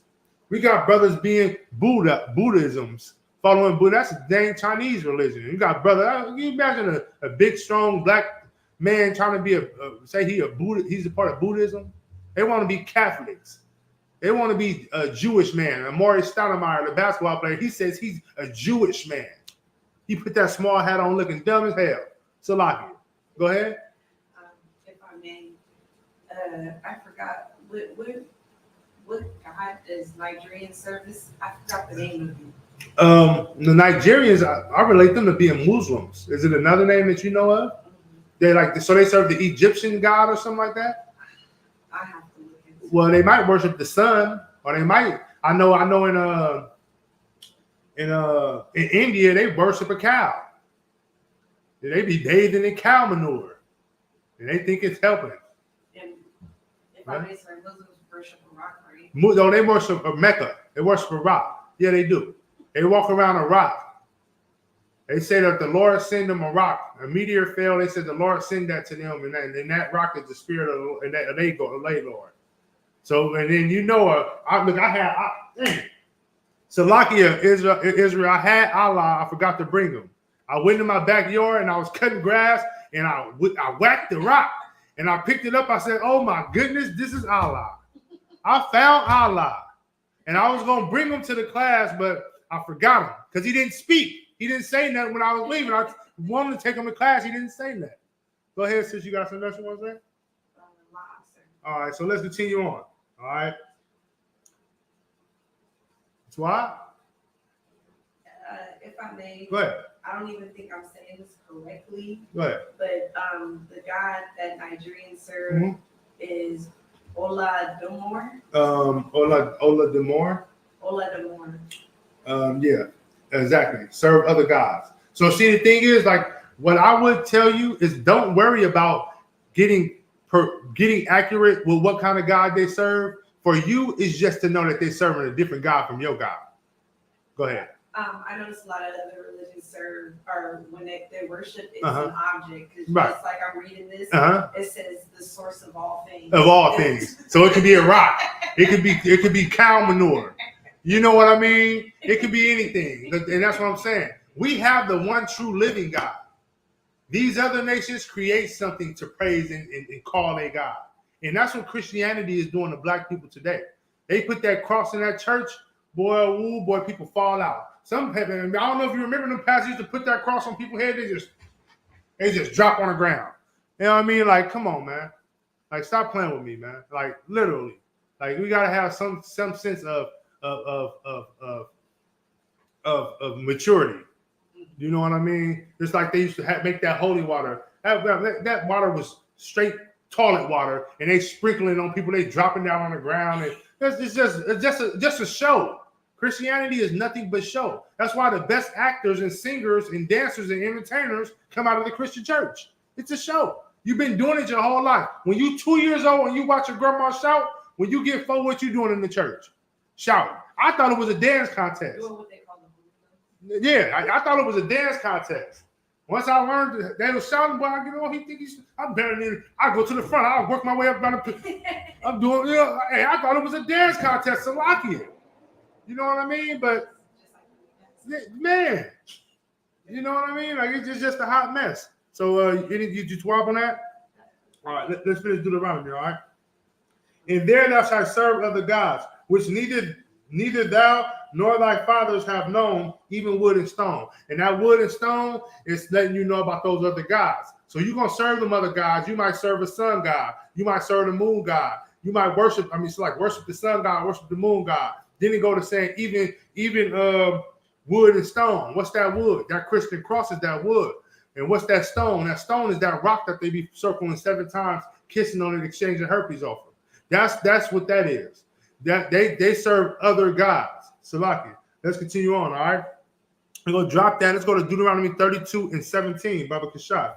We got brothers being Buddhisms, following Buddha. That's a dang Chinese religion. You got brother. Can you imagine a big, strong black man trying to be say he a Buddha? He's a part of Buddhism. They want to be Catholics. They want to be a Jewish man. Amari Stoudemire, the basketball player, he says he's a Jewish man. He put that small hat on looking dumb as hell. Salaki. Go ahead. If I may, I forgot what God does Nigerian service? I forgot the name of it. The Nigerians, I relate them to being Muslims. Is it another name that you know of? Mm-hmm. They serve the Egyptian god or something like that? I have to look into it. Well, they might worship the sun, or they might. I know in India they worship a cow. They be bathing in cow manure, and they think it's helping. And if I may say, Muslims worship a rock, right? No, they worship a Mecca. They worship a rock. Yeah, they do. They walk around a rock. They say that the Lord sent them a rock. A meteor fell. They said the Lord sent that to them, and that rock is the spirit of the Lord, and they go, Lord. So, and then Salakia, Israel, I had Allah. I forgot to bring him. I went in my backyard and I was cutting grass, and I whacked the rock, and I picked it up. I said, oh my goodness, this is Allah. I found Allah, and I was going to bring him to the class, but I forgot him because he didn't speak. He didn't say nothing when I was leaving. I wanted to take him to class. He didn't say that. Go ahead, sis. You got something else you want to say? All right, so let's continue on. All right. Swat? If I may, go ahead. I don't even think I'm saying this correctly. Go ahead. But the god that Nigerians serve is Ola Domor. Ola Domor. Ola Domor. Yeah, exactly. Serve other gods. So see, the thing is, like what I would tell you is don't worry about getting accurate with what kind of God they serve. For you, is just to know that they're serving a different God from your God. Go ahead. I notice a lot of other religions serve, or when they worship, it's Uh-huh. an object. Because Right. just like I'm reading this, Uh-huh. it says the source of all things. Of all things. So it could be a rock. It could be cow manure. You know what I mean? It could be anything. And that's what I'm saying. We have the one true living God. These other nations create something to praise and call a God. And that's what Christianity is doing to black people today. They put that cross in that church, boy, people fall out. Some people, I don't know if you remember them pastors used to put that cross on people's head, they just drop on the ground. You know what I mean? Like, come on, man. Like, stop playing with me, man. Like, literally. Like, we gotta have some sense of maturity. You know what I mean? It's like they used to make that holy water. That water was straight toilet water, and they sprinkling on people. They dropping down on the ground, and it's just a show. Christianity is nothing but show. That's why the best actors and singers and dancers and entertainers come out of the Christian church. It's a show. You've been doing it your whole life. When you 2 years old and you watch your grandma shout, when you get 4, what you doing in the church? Shouting. I thought it was a dance contest. Doing what they call the Yeah, I thought it was a dance contest. Once I learned that they were shouting, boy, I'm better than him. I go to the front. I'll work my way up down the. I'm doing. Hey, I thought it was a dance contest. Salakia. You know what I mean? But man, you know what I mean? Like it's just a hot mess. So you 12 on that? All right, let's finish Deuteronomy. All right. And there thou shalt serve other gods, which neither thou nor thy fathers have known, even wood and stone. And that wood and stone is letting you know about those other gods. So you're going to serve them other gods. You might serve a sun god. You might serve the moon god. You might worship the sun god, worship the moon god. Then it go to saying even wood and stone. What's that wood? That Christian cross is that wood. And what's that stone? That stone is that rock that they be circling 7 times, kissing on it, exchanging herpes off of. That's what that is. That they serve other gods. Salaki. Let's continue on, all right? We're going to drop that. Let's go to Deuteronomy 32 and 17, Baba Kashad.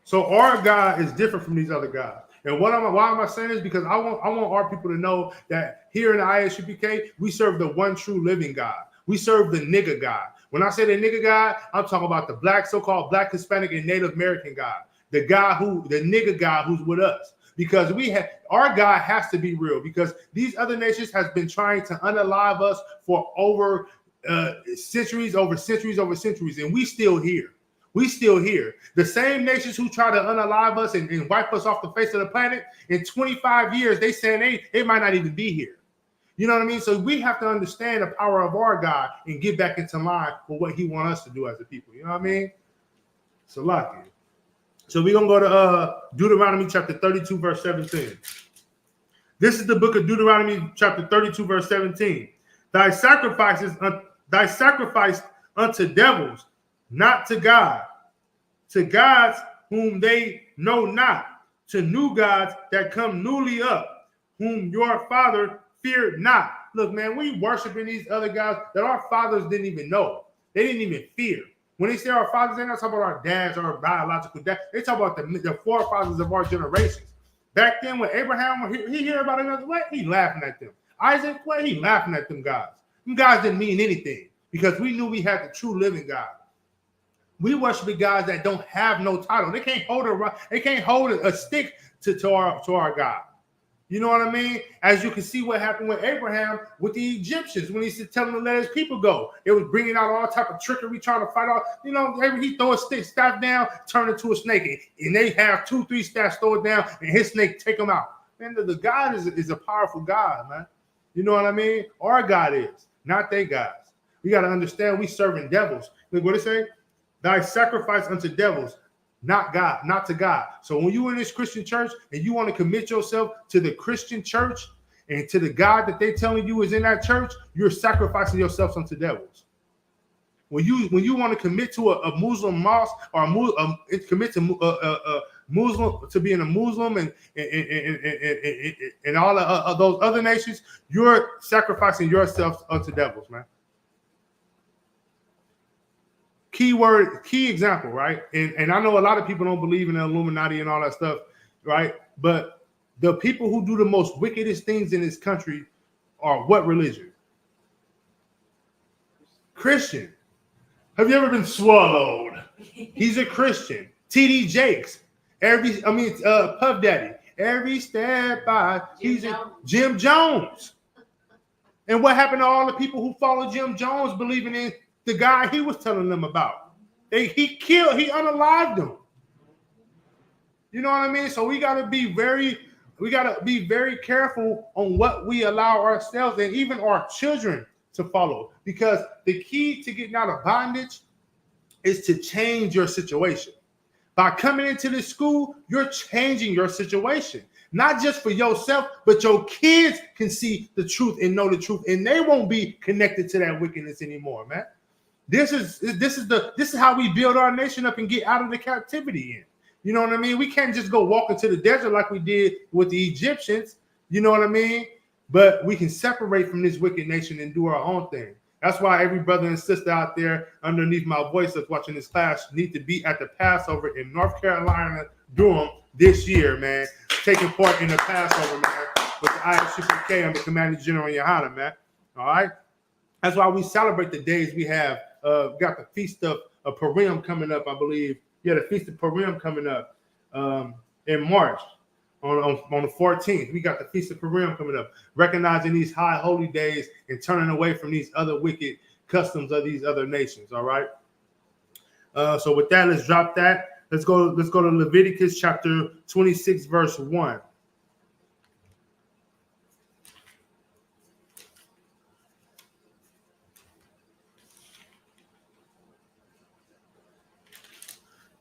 So our God is different from these other gods. And why am I saying this? Because I want our people to know that here in the ISUPK, we serve the one true living God. We serve the nigga God. When I say the nigga God, I'm talking about the so-called black, Hispanic, and Native American God. The nigga God who's with us. Because our God has to be real. Because these other nations has been trying to unalive us for over centuries, and we still here. We still here. The same nations who try to unalive us and wipe us off the face of the planet, in 25 years, they saying they might not even be here. You know what I mean? So we have to understand the power of our God and get back into line with what he wants us to do as a people. You know what I mean? So lucky. So we're going to go to Deuteronomy chapter 32, verse 17. This is the book of Deuteronomy chapter 32, verse 17. Thy sacrifice unto devils, not to God, to gods whom they know not, to new gods that come newly up, whom your father feared not. Look, man, we worshiping these other gods that our fathers didn't even know. They didn't even fear. When they say our fathers, they're not talking about our dads or our biological dads. They talk about the forefathers of our generations. Back then, when Abraham, he hear about another way, he laughing at them. Isaac, what? He laughing at them guys. Them guys didn't mean anything because we knew we had the true living God. We worship guys that don't have no title. They can't hold a stick to our God. You know what I mean? As you can see what happened with Abraham with the Egyptians when he said tell them to let his people go. It was bringing out all type of trickery, trying to fight off. You know, he throw a staff down, turn into a snake, and they have 2-3 staffs throw it down, and his snake take them out. Man, the God is a powerful God, man. You know what I mean? Our God is, not they guys. We got to understand we serving devils. Look what it say? Thy sacrifice unto devils, not God, not to God. So when you're in this Christian church and you want to commit yourself to the Christian church and to the God that they're telling you is in that church, you're sacrificing yourself unto devils. When you want to commit to a Muslim mosque or commit to Muslim to being a Muslim and all of those other nations, you're sacrificing yourself unto devils, man. key example, right? And I know a lot of people don't believe in the Illuminati and all that stuff, right? But the people who do the most wickedest things in this country are what religion? Christian. Have you ever been swallowed? He's a Christian. T.D. Jakes. Puff Daddy. Every step by Jim Jones. And what happened to all the people who followed Jim Jones believing in the guy he was telling them about? He unalived them. You know what I mean? So we gotta be very careful on what we allow ourselves and even our children to follow. Because the key to getting out of bondage is to change your situation. By coming into this school, you're changing your situation. Not just for yourself, but your kids can see the truth and know the truth, and they won't be connected to that wickedness anymore, man. This is how we build our nation up and get out of the captivity in. You know what I mean? We can't just go walk into the desert like we did with the Egyptians. You know what I mean? But we can separate from this wicked nation and do our own thing. That's why every brother and sister out there underneath my voice that's watching this class need to be at the Passover in North Carolina, Durham this year, man. Taking part in the Passover, man, with the ISUPK and the Commander General Yohana, man. All right? That's why we celebrate the days we have. Got the Feast of Purim coming up, I believe. Yeah, the Feast of Purim coming up in March on the 14th. We got the Feast of Purim coming up, recognizing these high holy days and turning away from these other wicked customs of these other nations. All right. So with that, let's drop that. Let's go to Leviticus chapter 26, verse 1.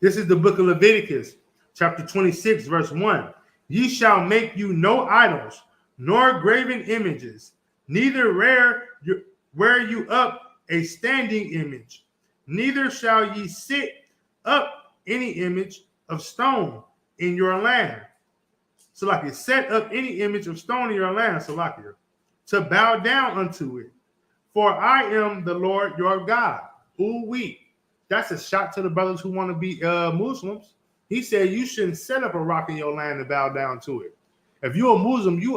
This is the book of Leviticus, chapter 26, verse 1. Ye shall make you no idols, nor graven images, neither rear you up a standing image, neither shall ye sit up any image of stone in your land. Salakia, set up any image of stone in your land, Salakia, to bow down unto it. For I am the Lord your God. Ooh-wee. That's a shot to the brothers who want to be Muslims. He said you shouldn't set up a rock in your land and bow down to it. If you're a Muslim, you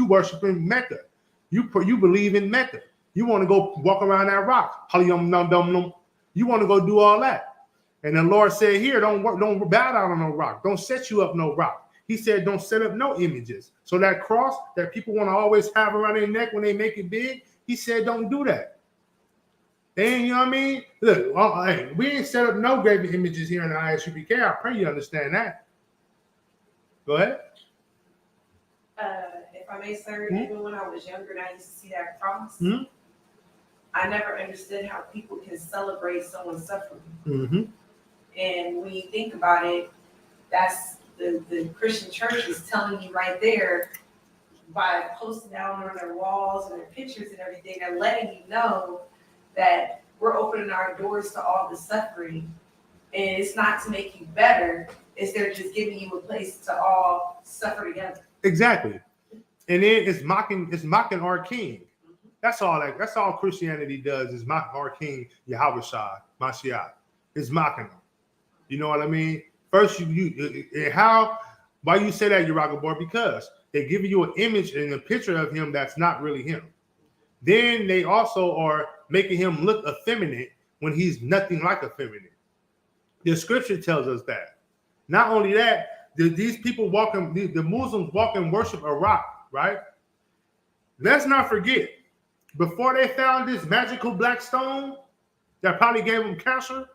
worship in Mecca. You believe in Mecca. You want to go walk around that rock. You want to go do all that. And the Lord said here, don't bow down on no rock. Don't set you up no rock. He said don't set up no images. So that cross that people want to always have around their neck when they make it big, he said don't do that. And you know what I mean? Look, hey, we ain't set up no graven images here in the ISUPK. I pray you understand that. Go ahead. If I may, sir, even when I was younger and I used to see that cross, I never understood how people can celebrate someone's suffering. And when you think about it, that's the Christian church is telling you right there by posting down on their walls and their pictures and everything, they're letting you know that we're opening our doors to all the suffering. And it's not to make you better, it's they're just giving you a place to all suffer together. Exactly. And then it's mocking our king. That's all Christianity does is mock our king, Yahweh Shah, Mashiach. It's mocking him. You know what I mean? First, why you say that, Yeragabor? Because they give you an image and a picture of him that's not really him. Then they also are making him look effeminate when he's nothing like effeminate. The scripture tells us that. Not only that, these people the Muslims walk and worship a rock, right? Let's not forget, before they found this magical black stone that probably gave them cancer,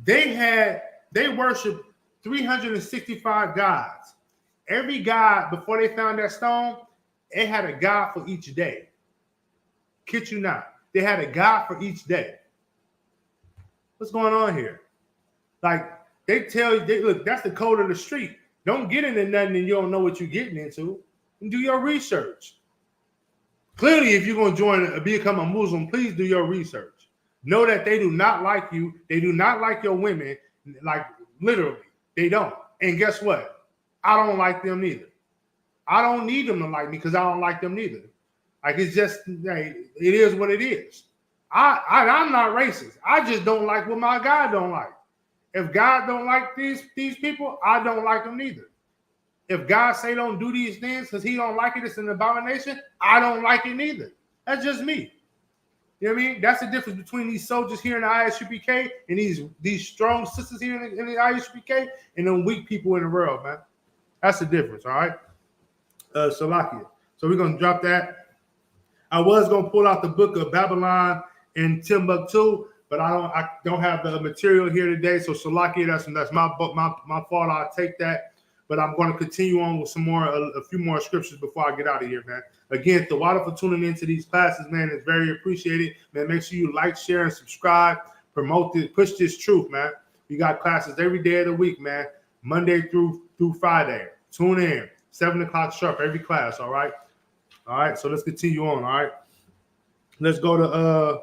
they worshiped 365 gods. Every god, before they found that stone, it had a god for each day. Kid you not. They had a god for each day. What's going on here? Like, they tell you, look, that's the code of the street. Don't get into nothing and you don't know what you're getting into. And do your research. Clearly, if you're going to become a Muslim, please do your research. Know that they do not like you. They do not like your women. Like, literally, they don't. And guess what? I don't like them neither. I don't need them to like me because I don't like them neither. Like, it's just, like, it is what it is. I'm not racist. I just don't like what my God don't like. If God don't like these people, I don't like them neither. If God say don't do these things because he don't like it, it's an abomination, I don't like it neither. That's just me. You know what I mean? That's the difference between these soldiers here in the ISUPK and these strong sisters here in the ISUPK and them weak people in the world, man. That's the difference, all right? Salakia. So we're going to drop that. I was going to pull out the book of Babylon and Timbuktu, but I don't have the material here today. So Salakia, that's my fault. I'll take that. But I'm going to continue on with a few more scriptures before I get out of here, man. Again, the water for tuning into these classes, man, is very appreciated. Man, make sure you like, share, and subscribe. Promote it, push this truth, man. We got classes every day of the week, man. Monday through Friday. Tune in, 7 o'clock sharp, every class, all right? All right, so let's continue on, all right? Let's go to,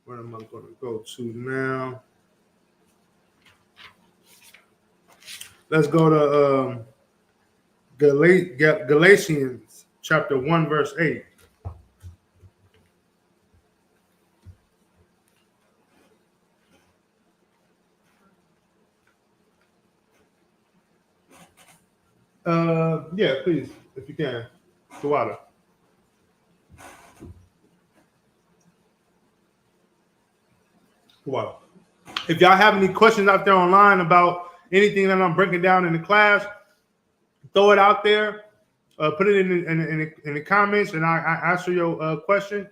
where am I going to go to now? Let's go to Galatians chapter 1, verse 8. Yeah, please, if you can. The water. Wow. If y'all have any questions out there online about anything that I'm breaking down in the class, throw it out there. Put it in the comments, and I answer your question.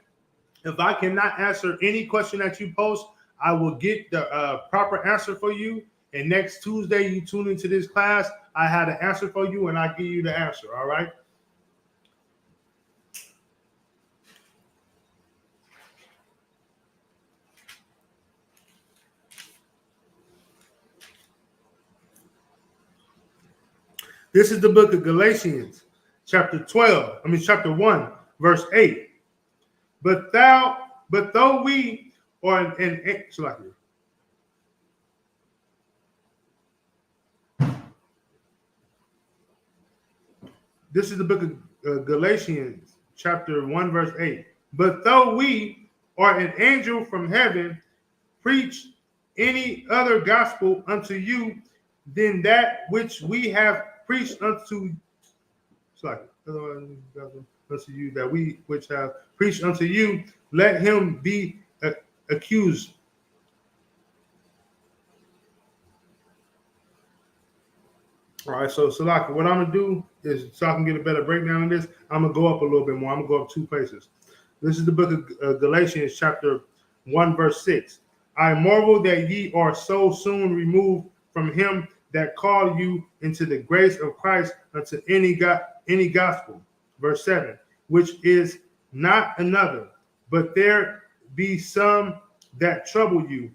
If I cannot answer any question that you post, I will get the proper answer for you. And next Tuesday, you tune into this class. I had an answer for you, and I give you the answer. All right. This is the book of Galatians, chapter 1, verse 8. But though we are this is the book of Galatians, chapter 1, verse 8. But though we or an angel from heaven preach any other gospel unto you than that which we have preached unto you, that we which have preached unto you, let him be accused. All right, so Salaki, what I'm gonna do is, so I can get a better breakdown of this, I'm gonna go up a little bit more. I'm gonna go up 2 places. This is the book of Galatians, chapter 1, verse 6. I marvel that ye are so soon removed from him that call you into the grace of Christ unto any gospel. Verse 7, which is not another, but there be some that trouble you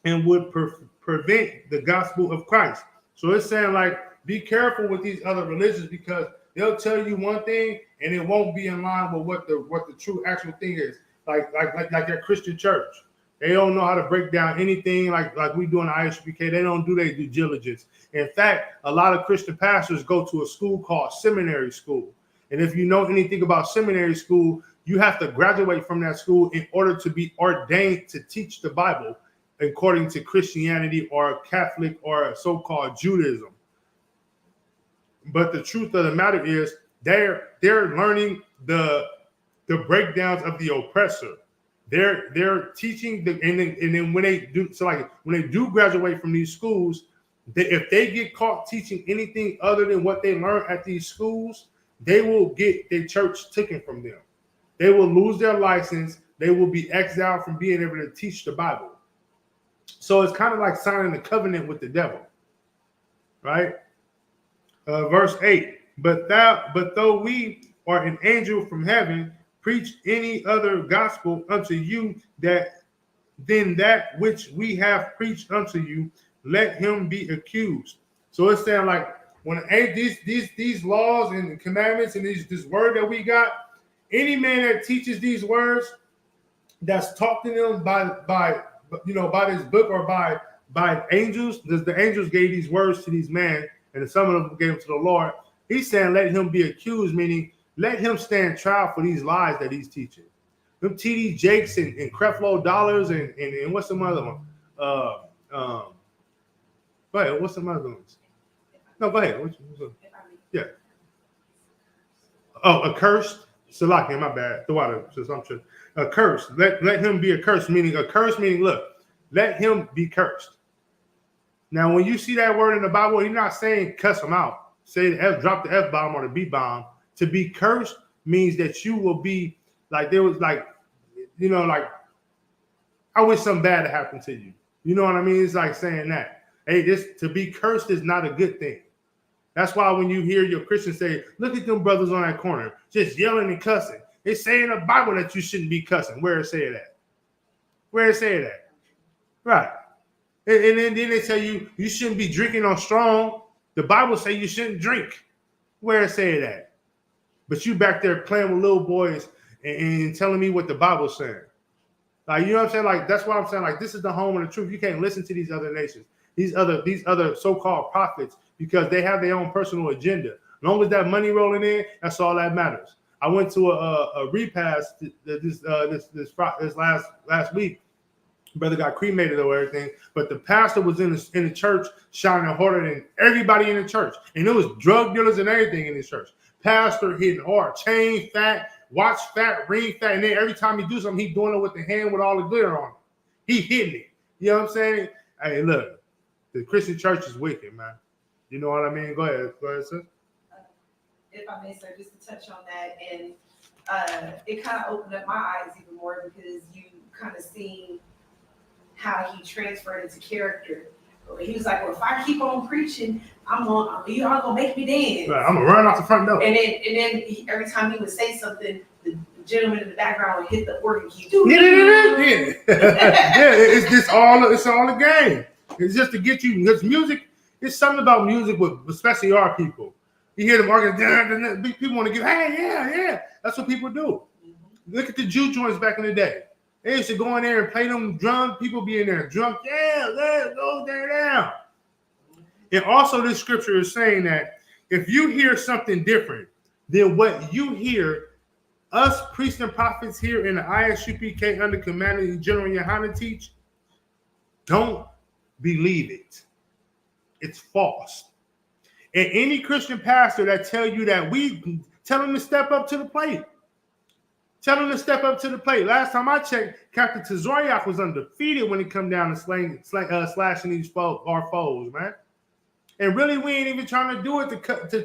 and would prevent the gospel of Christ. So it's saying, like, be careful with these other religions, because they'll tell you one thing and it won't be in line with what the true actual thing is. Like that Christian church. They don't know how to break down anything like we do in the ISUPK. They don't do their due diligence. In fact, a lot of Christian pastors go to a school called seminary school. And if you know anything about seminary school, you have to graduate from that school in order to be ordained to teach the Bible according to Christianity or Catholic or so-called Judaism. But the truth of the matter is they're learning the breakdowns of the oppressor. They're teaching and then when they do graduate from these schools, if they get caught teaching anything other than what they learn at these schools, they will get their church taken from them. They will lose their license. They will be exiled from being able to teach the Bible. So it's kind of like signing a covenant with the devil, right? Verse 8, but though we or an angel from heaven preach any other gospel unto you than that which we have preached unto you, let him be accused. So it's saying, like, when these laws and commandments and this word that we got, any man that teaches these words, that's taught to them by this book or by angels, the angels gave these words to these men, and some of them gave them to the Lord. He's saying, let him be accused, meaning let him stand trial for these lies that he's teaching. Them TD Jakes and Creflo Dollars and what's some other one? Go ahead. What's some other ones? No, go ahead. Yeah. Oh, accursed. Salaki, my bad. The water assumption. Accursed. Let him be accursed. Meaning look, let him be cursed. Now, when you see that word in the Bible, he's not saying cuss him out. Say the F, drop the F bomb or the B bomb. To be cursed means that you will be like there was like, like I wish something bad to happen to you. You know what I mean? It's like saying that. Hey, to be cursed is not a good thing. That's why when you hear your Christians say, look at them brothers on that corner, just yelling and cussing. They say in the Bible that you shouldn't be cussing. Where it say that? Where it say that? Right. And then they tell you shouldn't be drinking on strong. The Bible say you shouldn't drink. Where it say that? But you back there playing with little boys and telling me what the Bible's saying. Like, you know what I'm saying? Like, that's what I'm saying. Like, this is the home of the truth. You can't listen to these other nations, these other so-called prophets, because they have their own personal agenda. As long as that money rolling in, that's all that matters. I went to a repast this last week. Brother got cremated or everything, but the pastor was in the church shining harder than everybody in the church, and there was drug dealers and everything in his church. Pastor hitting hard, chain fat, watch fat, ring fat, and then every time he do something, he doing it with the hand with all the glitter on it. He hitting it. You know what I'm saying? Hey, look, the Christian church is wicked, man. You know what I mean? Go ahead, sis. If I may, sir, just to touch on that, and it kind of opened up my eyes even more because you kind of seen how he transferred into character. He was like, well, if I keep on preaching, y'all gonna make me dance. Right, I'm gonna run out the front door. And then every time he would say something, the gentleman in the background would hit the organ key. Yeah. It's all a game. It's just to get you. Because music, it's something about music with especially our people. You hear them arguing, people want to give, hey, yeah. That's what people do. Mm-hmm. Look at the Jew joints back in the day. They used to go in there and play them drums. People be in there drunk. Yeah, let's go there now. And also this scripture is saying that if you hear something different than what you hear, us priests and prophets here in the ISUPK under commanding General Yohana teach, don't believe it. It's false. And any Christian pastor that tell you that, we tell them to step up to the plate. Tell them to step up to the plate. Last time I checked, Captain Tazoriak was undefeated when it come down to slashing these our foes, man. And really, we ain't even trying to do it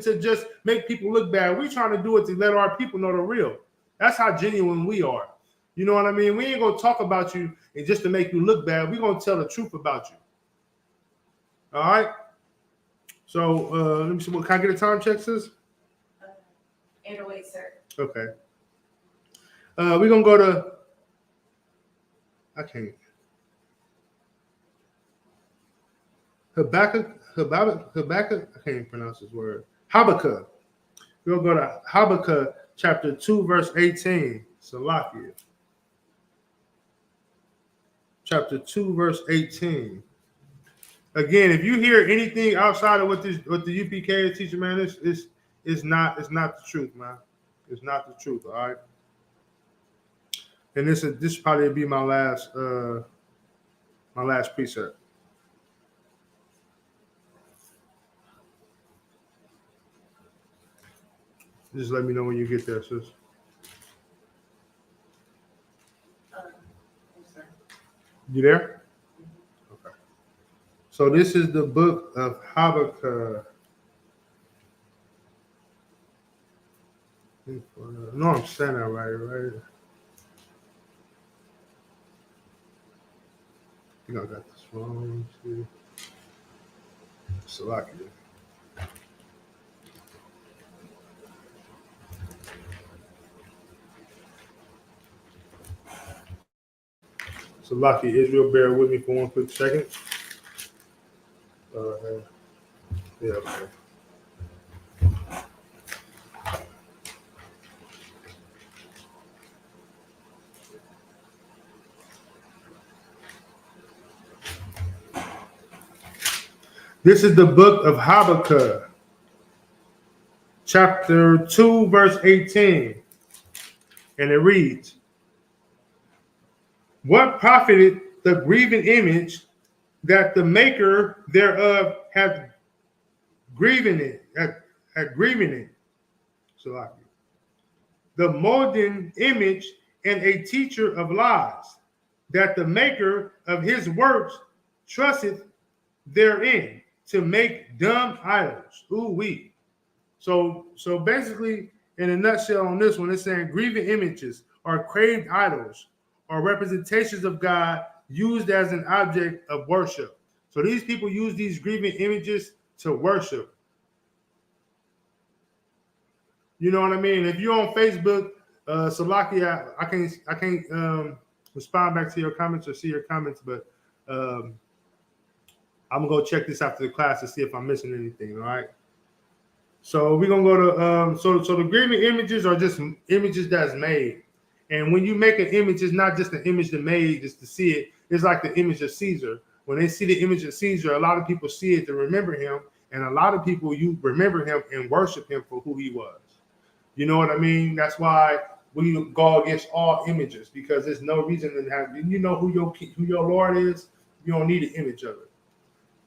to just make people look bad. We trying to do it to let our people know the real. That's how genuine we are. You know what I mean? We ain't gonna talk about you and just to make you look bad. We're gonna tell the truth about you. All right. So let me see. Can I get a time check, sis? 808, sir. Okay. We're gonna go to. I can't. Habakkuk. I can't even pronounce this word. Habakkuk. We're gonna go to Habakkuk chapter 2, verse 18. Salakia. Chapter 2, verse 18. Again, if you hear anything outside of what the UPK is teaching, man, it's not the truth, man. It's not the truth, all right. And this probably be my last precept. Just let me know when you get there, sis. You there? Okay. So this is the book of Habakkuk. No, I'm saying that right. I think I got this wrong. Salakia. Salakia, Israel, bear with me for one quick second. Yeah, okay. This is the book of Habakkuk, chapter 2, verse 18. And it reads, what profited the graven image that the maker thereof hath grieving it, had grieving it. So the molten image and a teacher of lies, that the maker of his works trusteth therein to make dumb idols. Ooh wee. So basically, in a nutshell on this one, it's saying grieving images are craved idols or representations of God used as an object of worship. So these people use these grieving images to worship. You know what I mean? If you're on Facebook, Salaki, I can't respond back to your comments or see your comments, but I'm gonna go check this after the class to see if I'm missing anything. All right. So we're gonna go to so the grieving images are just images that's made, and when you make an image, it's not just an image that made just to see it. It's like the image of Caesar. When they see the image of Caesar, a lot of people see it to remember him, and a lot of people you remember him and worship him for who he was. You know what I mean? That's why we go against all images, because there's no reason to have. You know who your Lord is. You don't need an image of it.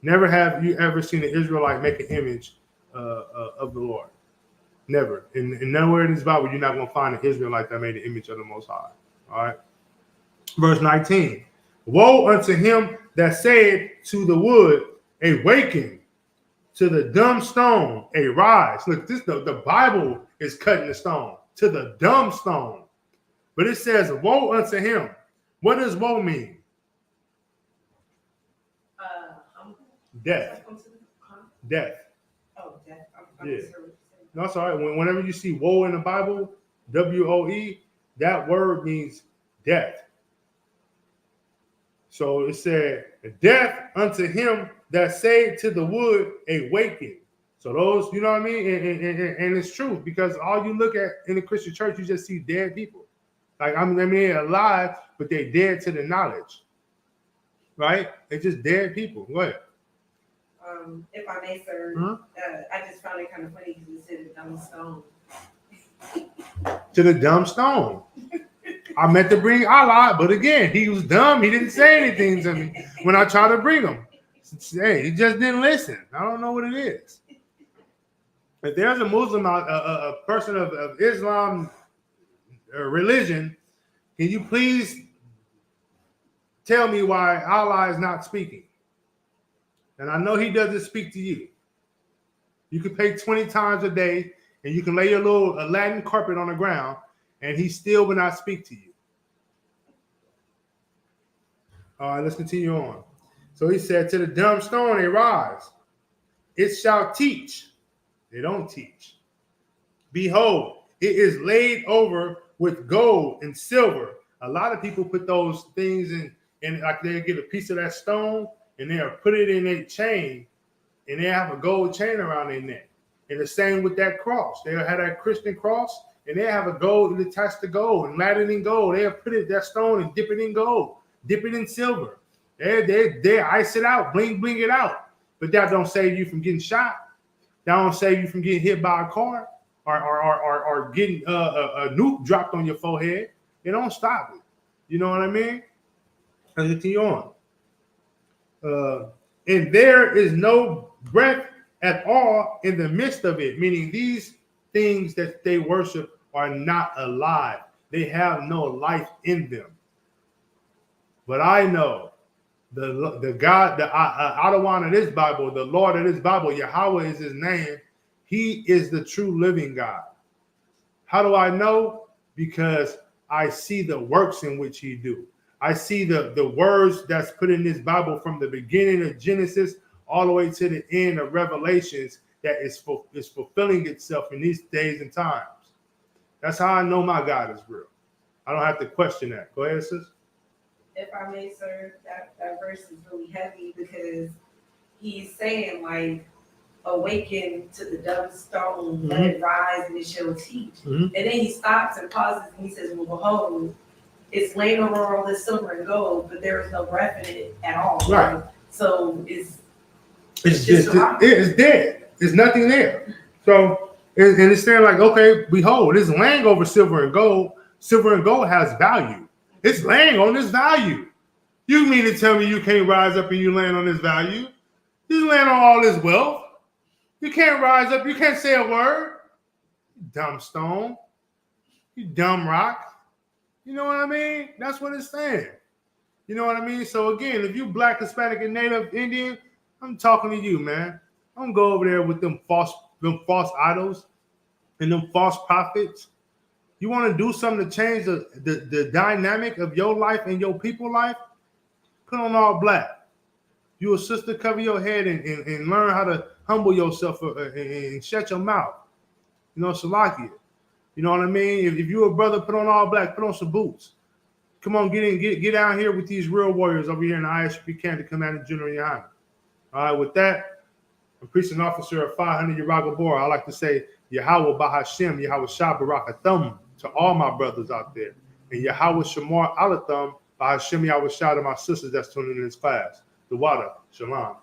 Never have you ever seen an Israelite make an image of the Lord. Never. And nowhere in this Bible you're not going to find an Israelite that made an image of the Most High. All right. Verse 19. Woe unto him that said to the wood, awaken, to the dumb stone, arise. Look, the Bible is cutting the stone to the dumb stone. But it says, woe unto him. What does woe mean? Death. Death. Oh, death. Yeah. No, it's all right. Whenever you see woe in the Bible, W-O-E, that word means death. So it said, death unto him that said to the wood, awaken. So those, you know what I mean? And it's true, because all you look at in the Christian church, you just see dead people. Like, I mean, they're alive, but they're dead to the knowledge. Right? They're just dead people. Go ahead. If I may, sir, I just found it kind of funny because you said the dumb stone. To the dumb stone. I meant to bring Allah, but again, he was dumb. He didn't say anything to me when I tried to bring him. Hey, he just didn't listen. I don't know what it is. If there's a Muslim, a person of Islam religion, can you please tell me why Allah is not speaking? And I know he doesn't speak to you. You can pay 20 times a day, and you can lay your little Latin carpet on the ground, and he still will not speak to you. All right, let's continue on. So he said, to the dumb stone, arise. It shall teach. They don't teach. Behold, it is laid over with gold and silver. A lot of people put those things in like they get a piece of that stone, and they'll put it in a chain, and they have a gold chain around their neck. And the same with that cross. They'll have that Christian cross, and they have a gold attached to gold and lathered in gold. They'll put it that stone and dip it in gold, dip it in silver. They ice it out, bling it out. But that don't save you from getting shot. That don't save you from getting hit by a car or getting a nuke dropped on your forehead. It don't stop it. You know what I mean? Let's continue on. And there is no breath at all in the midst of it, meaning these things that they worship are not alive. They have no life in them. But I know the God, the Adawan of this Bible, the Lord of this Bible, Yahweh is his name. He is the true living God. How do I know? Because I see the works in which he do. I see the words that's put in this Bible from the beginning of Genesis all the way to the end of Revelations that is fulfilling itself in these days and times. That's how I know my God is real. I don't have to question that. Go ahead, sis. If I may, sir, that verse is really heavy because he's saying, like, awaken to the dumb stone, let it rise and it shall teach. And then he stops and pauses and he says, well, behold, it's laid over all this silver and gold, but there is no breath in it at all. Right. So it's dead. There's nothing there. So, and it's saying like, okay, behold, it's laying over silver and gold. Silver and gold has value. It's laying on this value. You mean to tell me you can't rise up and you land on this value? You land on all this wealth. You can't rise up. You can't say a word. You dumb stone. You dumb rock. You know what I mean? That's what it's saying. You know what I mean? So again, if you Black, Hispanic, and Native Indian, I'm talking to you, man. Don't go over there with them false idols and them false prophets. You want to do something to change the dynamic of your life and your people's life? Put on all black. You a sister, cover your head and learn how to humble yourself and shut your mouth. You know, Salakia. You know what I mean? If you a brother, put on all black, put on some boots. Come on, get down here with these real warriors over here in the ISP camp to Commander General Yohana. All right, with that, I'm preaching officer of 500 Yaraga Bora. I like to say Yahweh Bahashem, Yahweh Shabbarakathum to all my brothers out there. And Yahweh Shamar Alatham Bahashem Yahweh Shah to my sisters that's tuning in this class. The water, Shalom.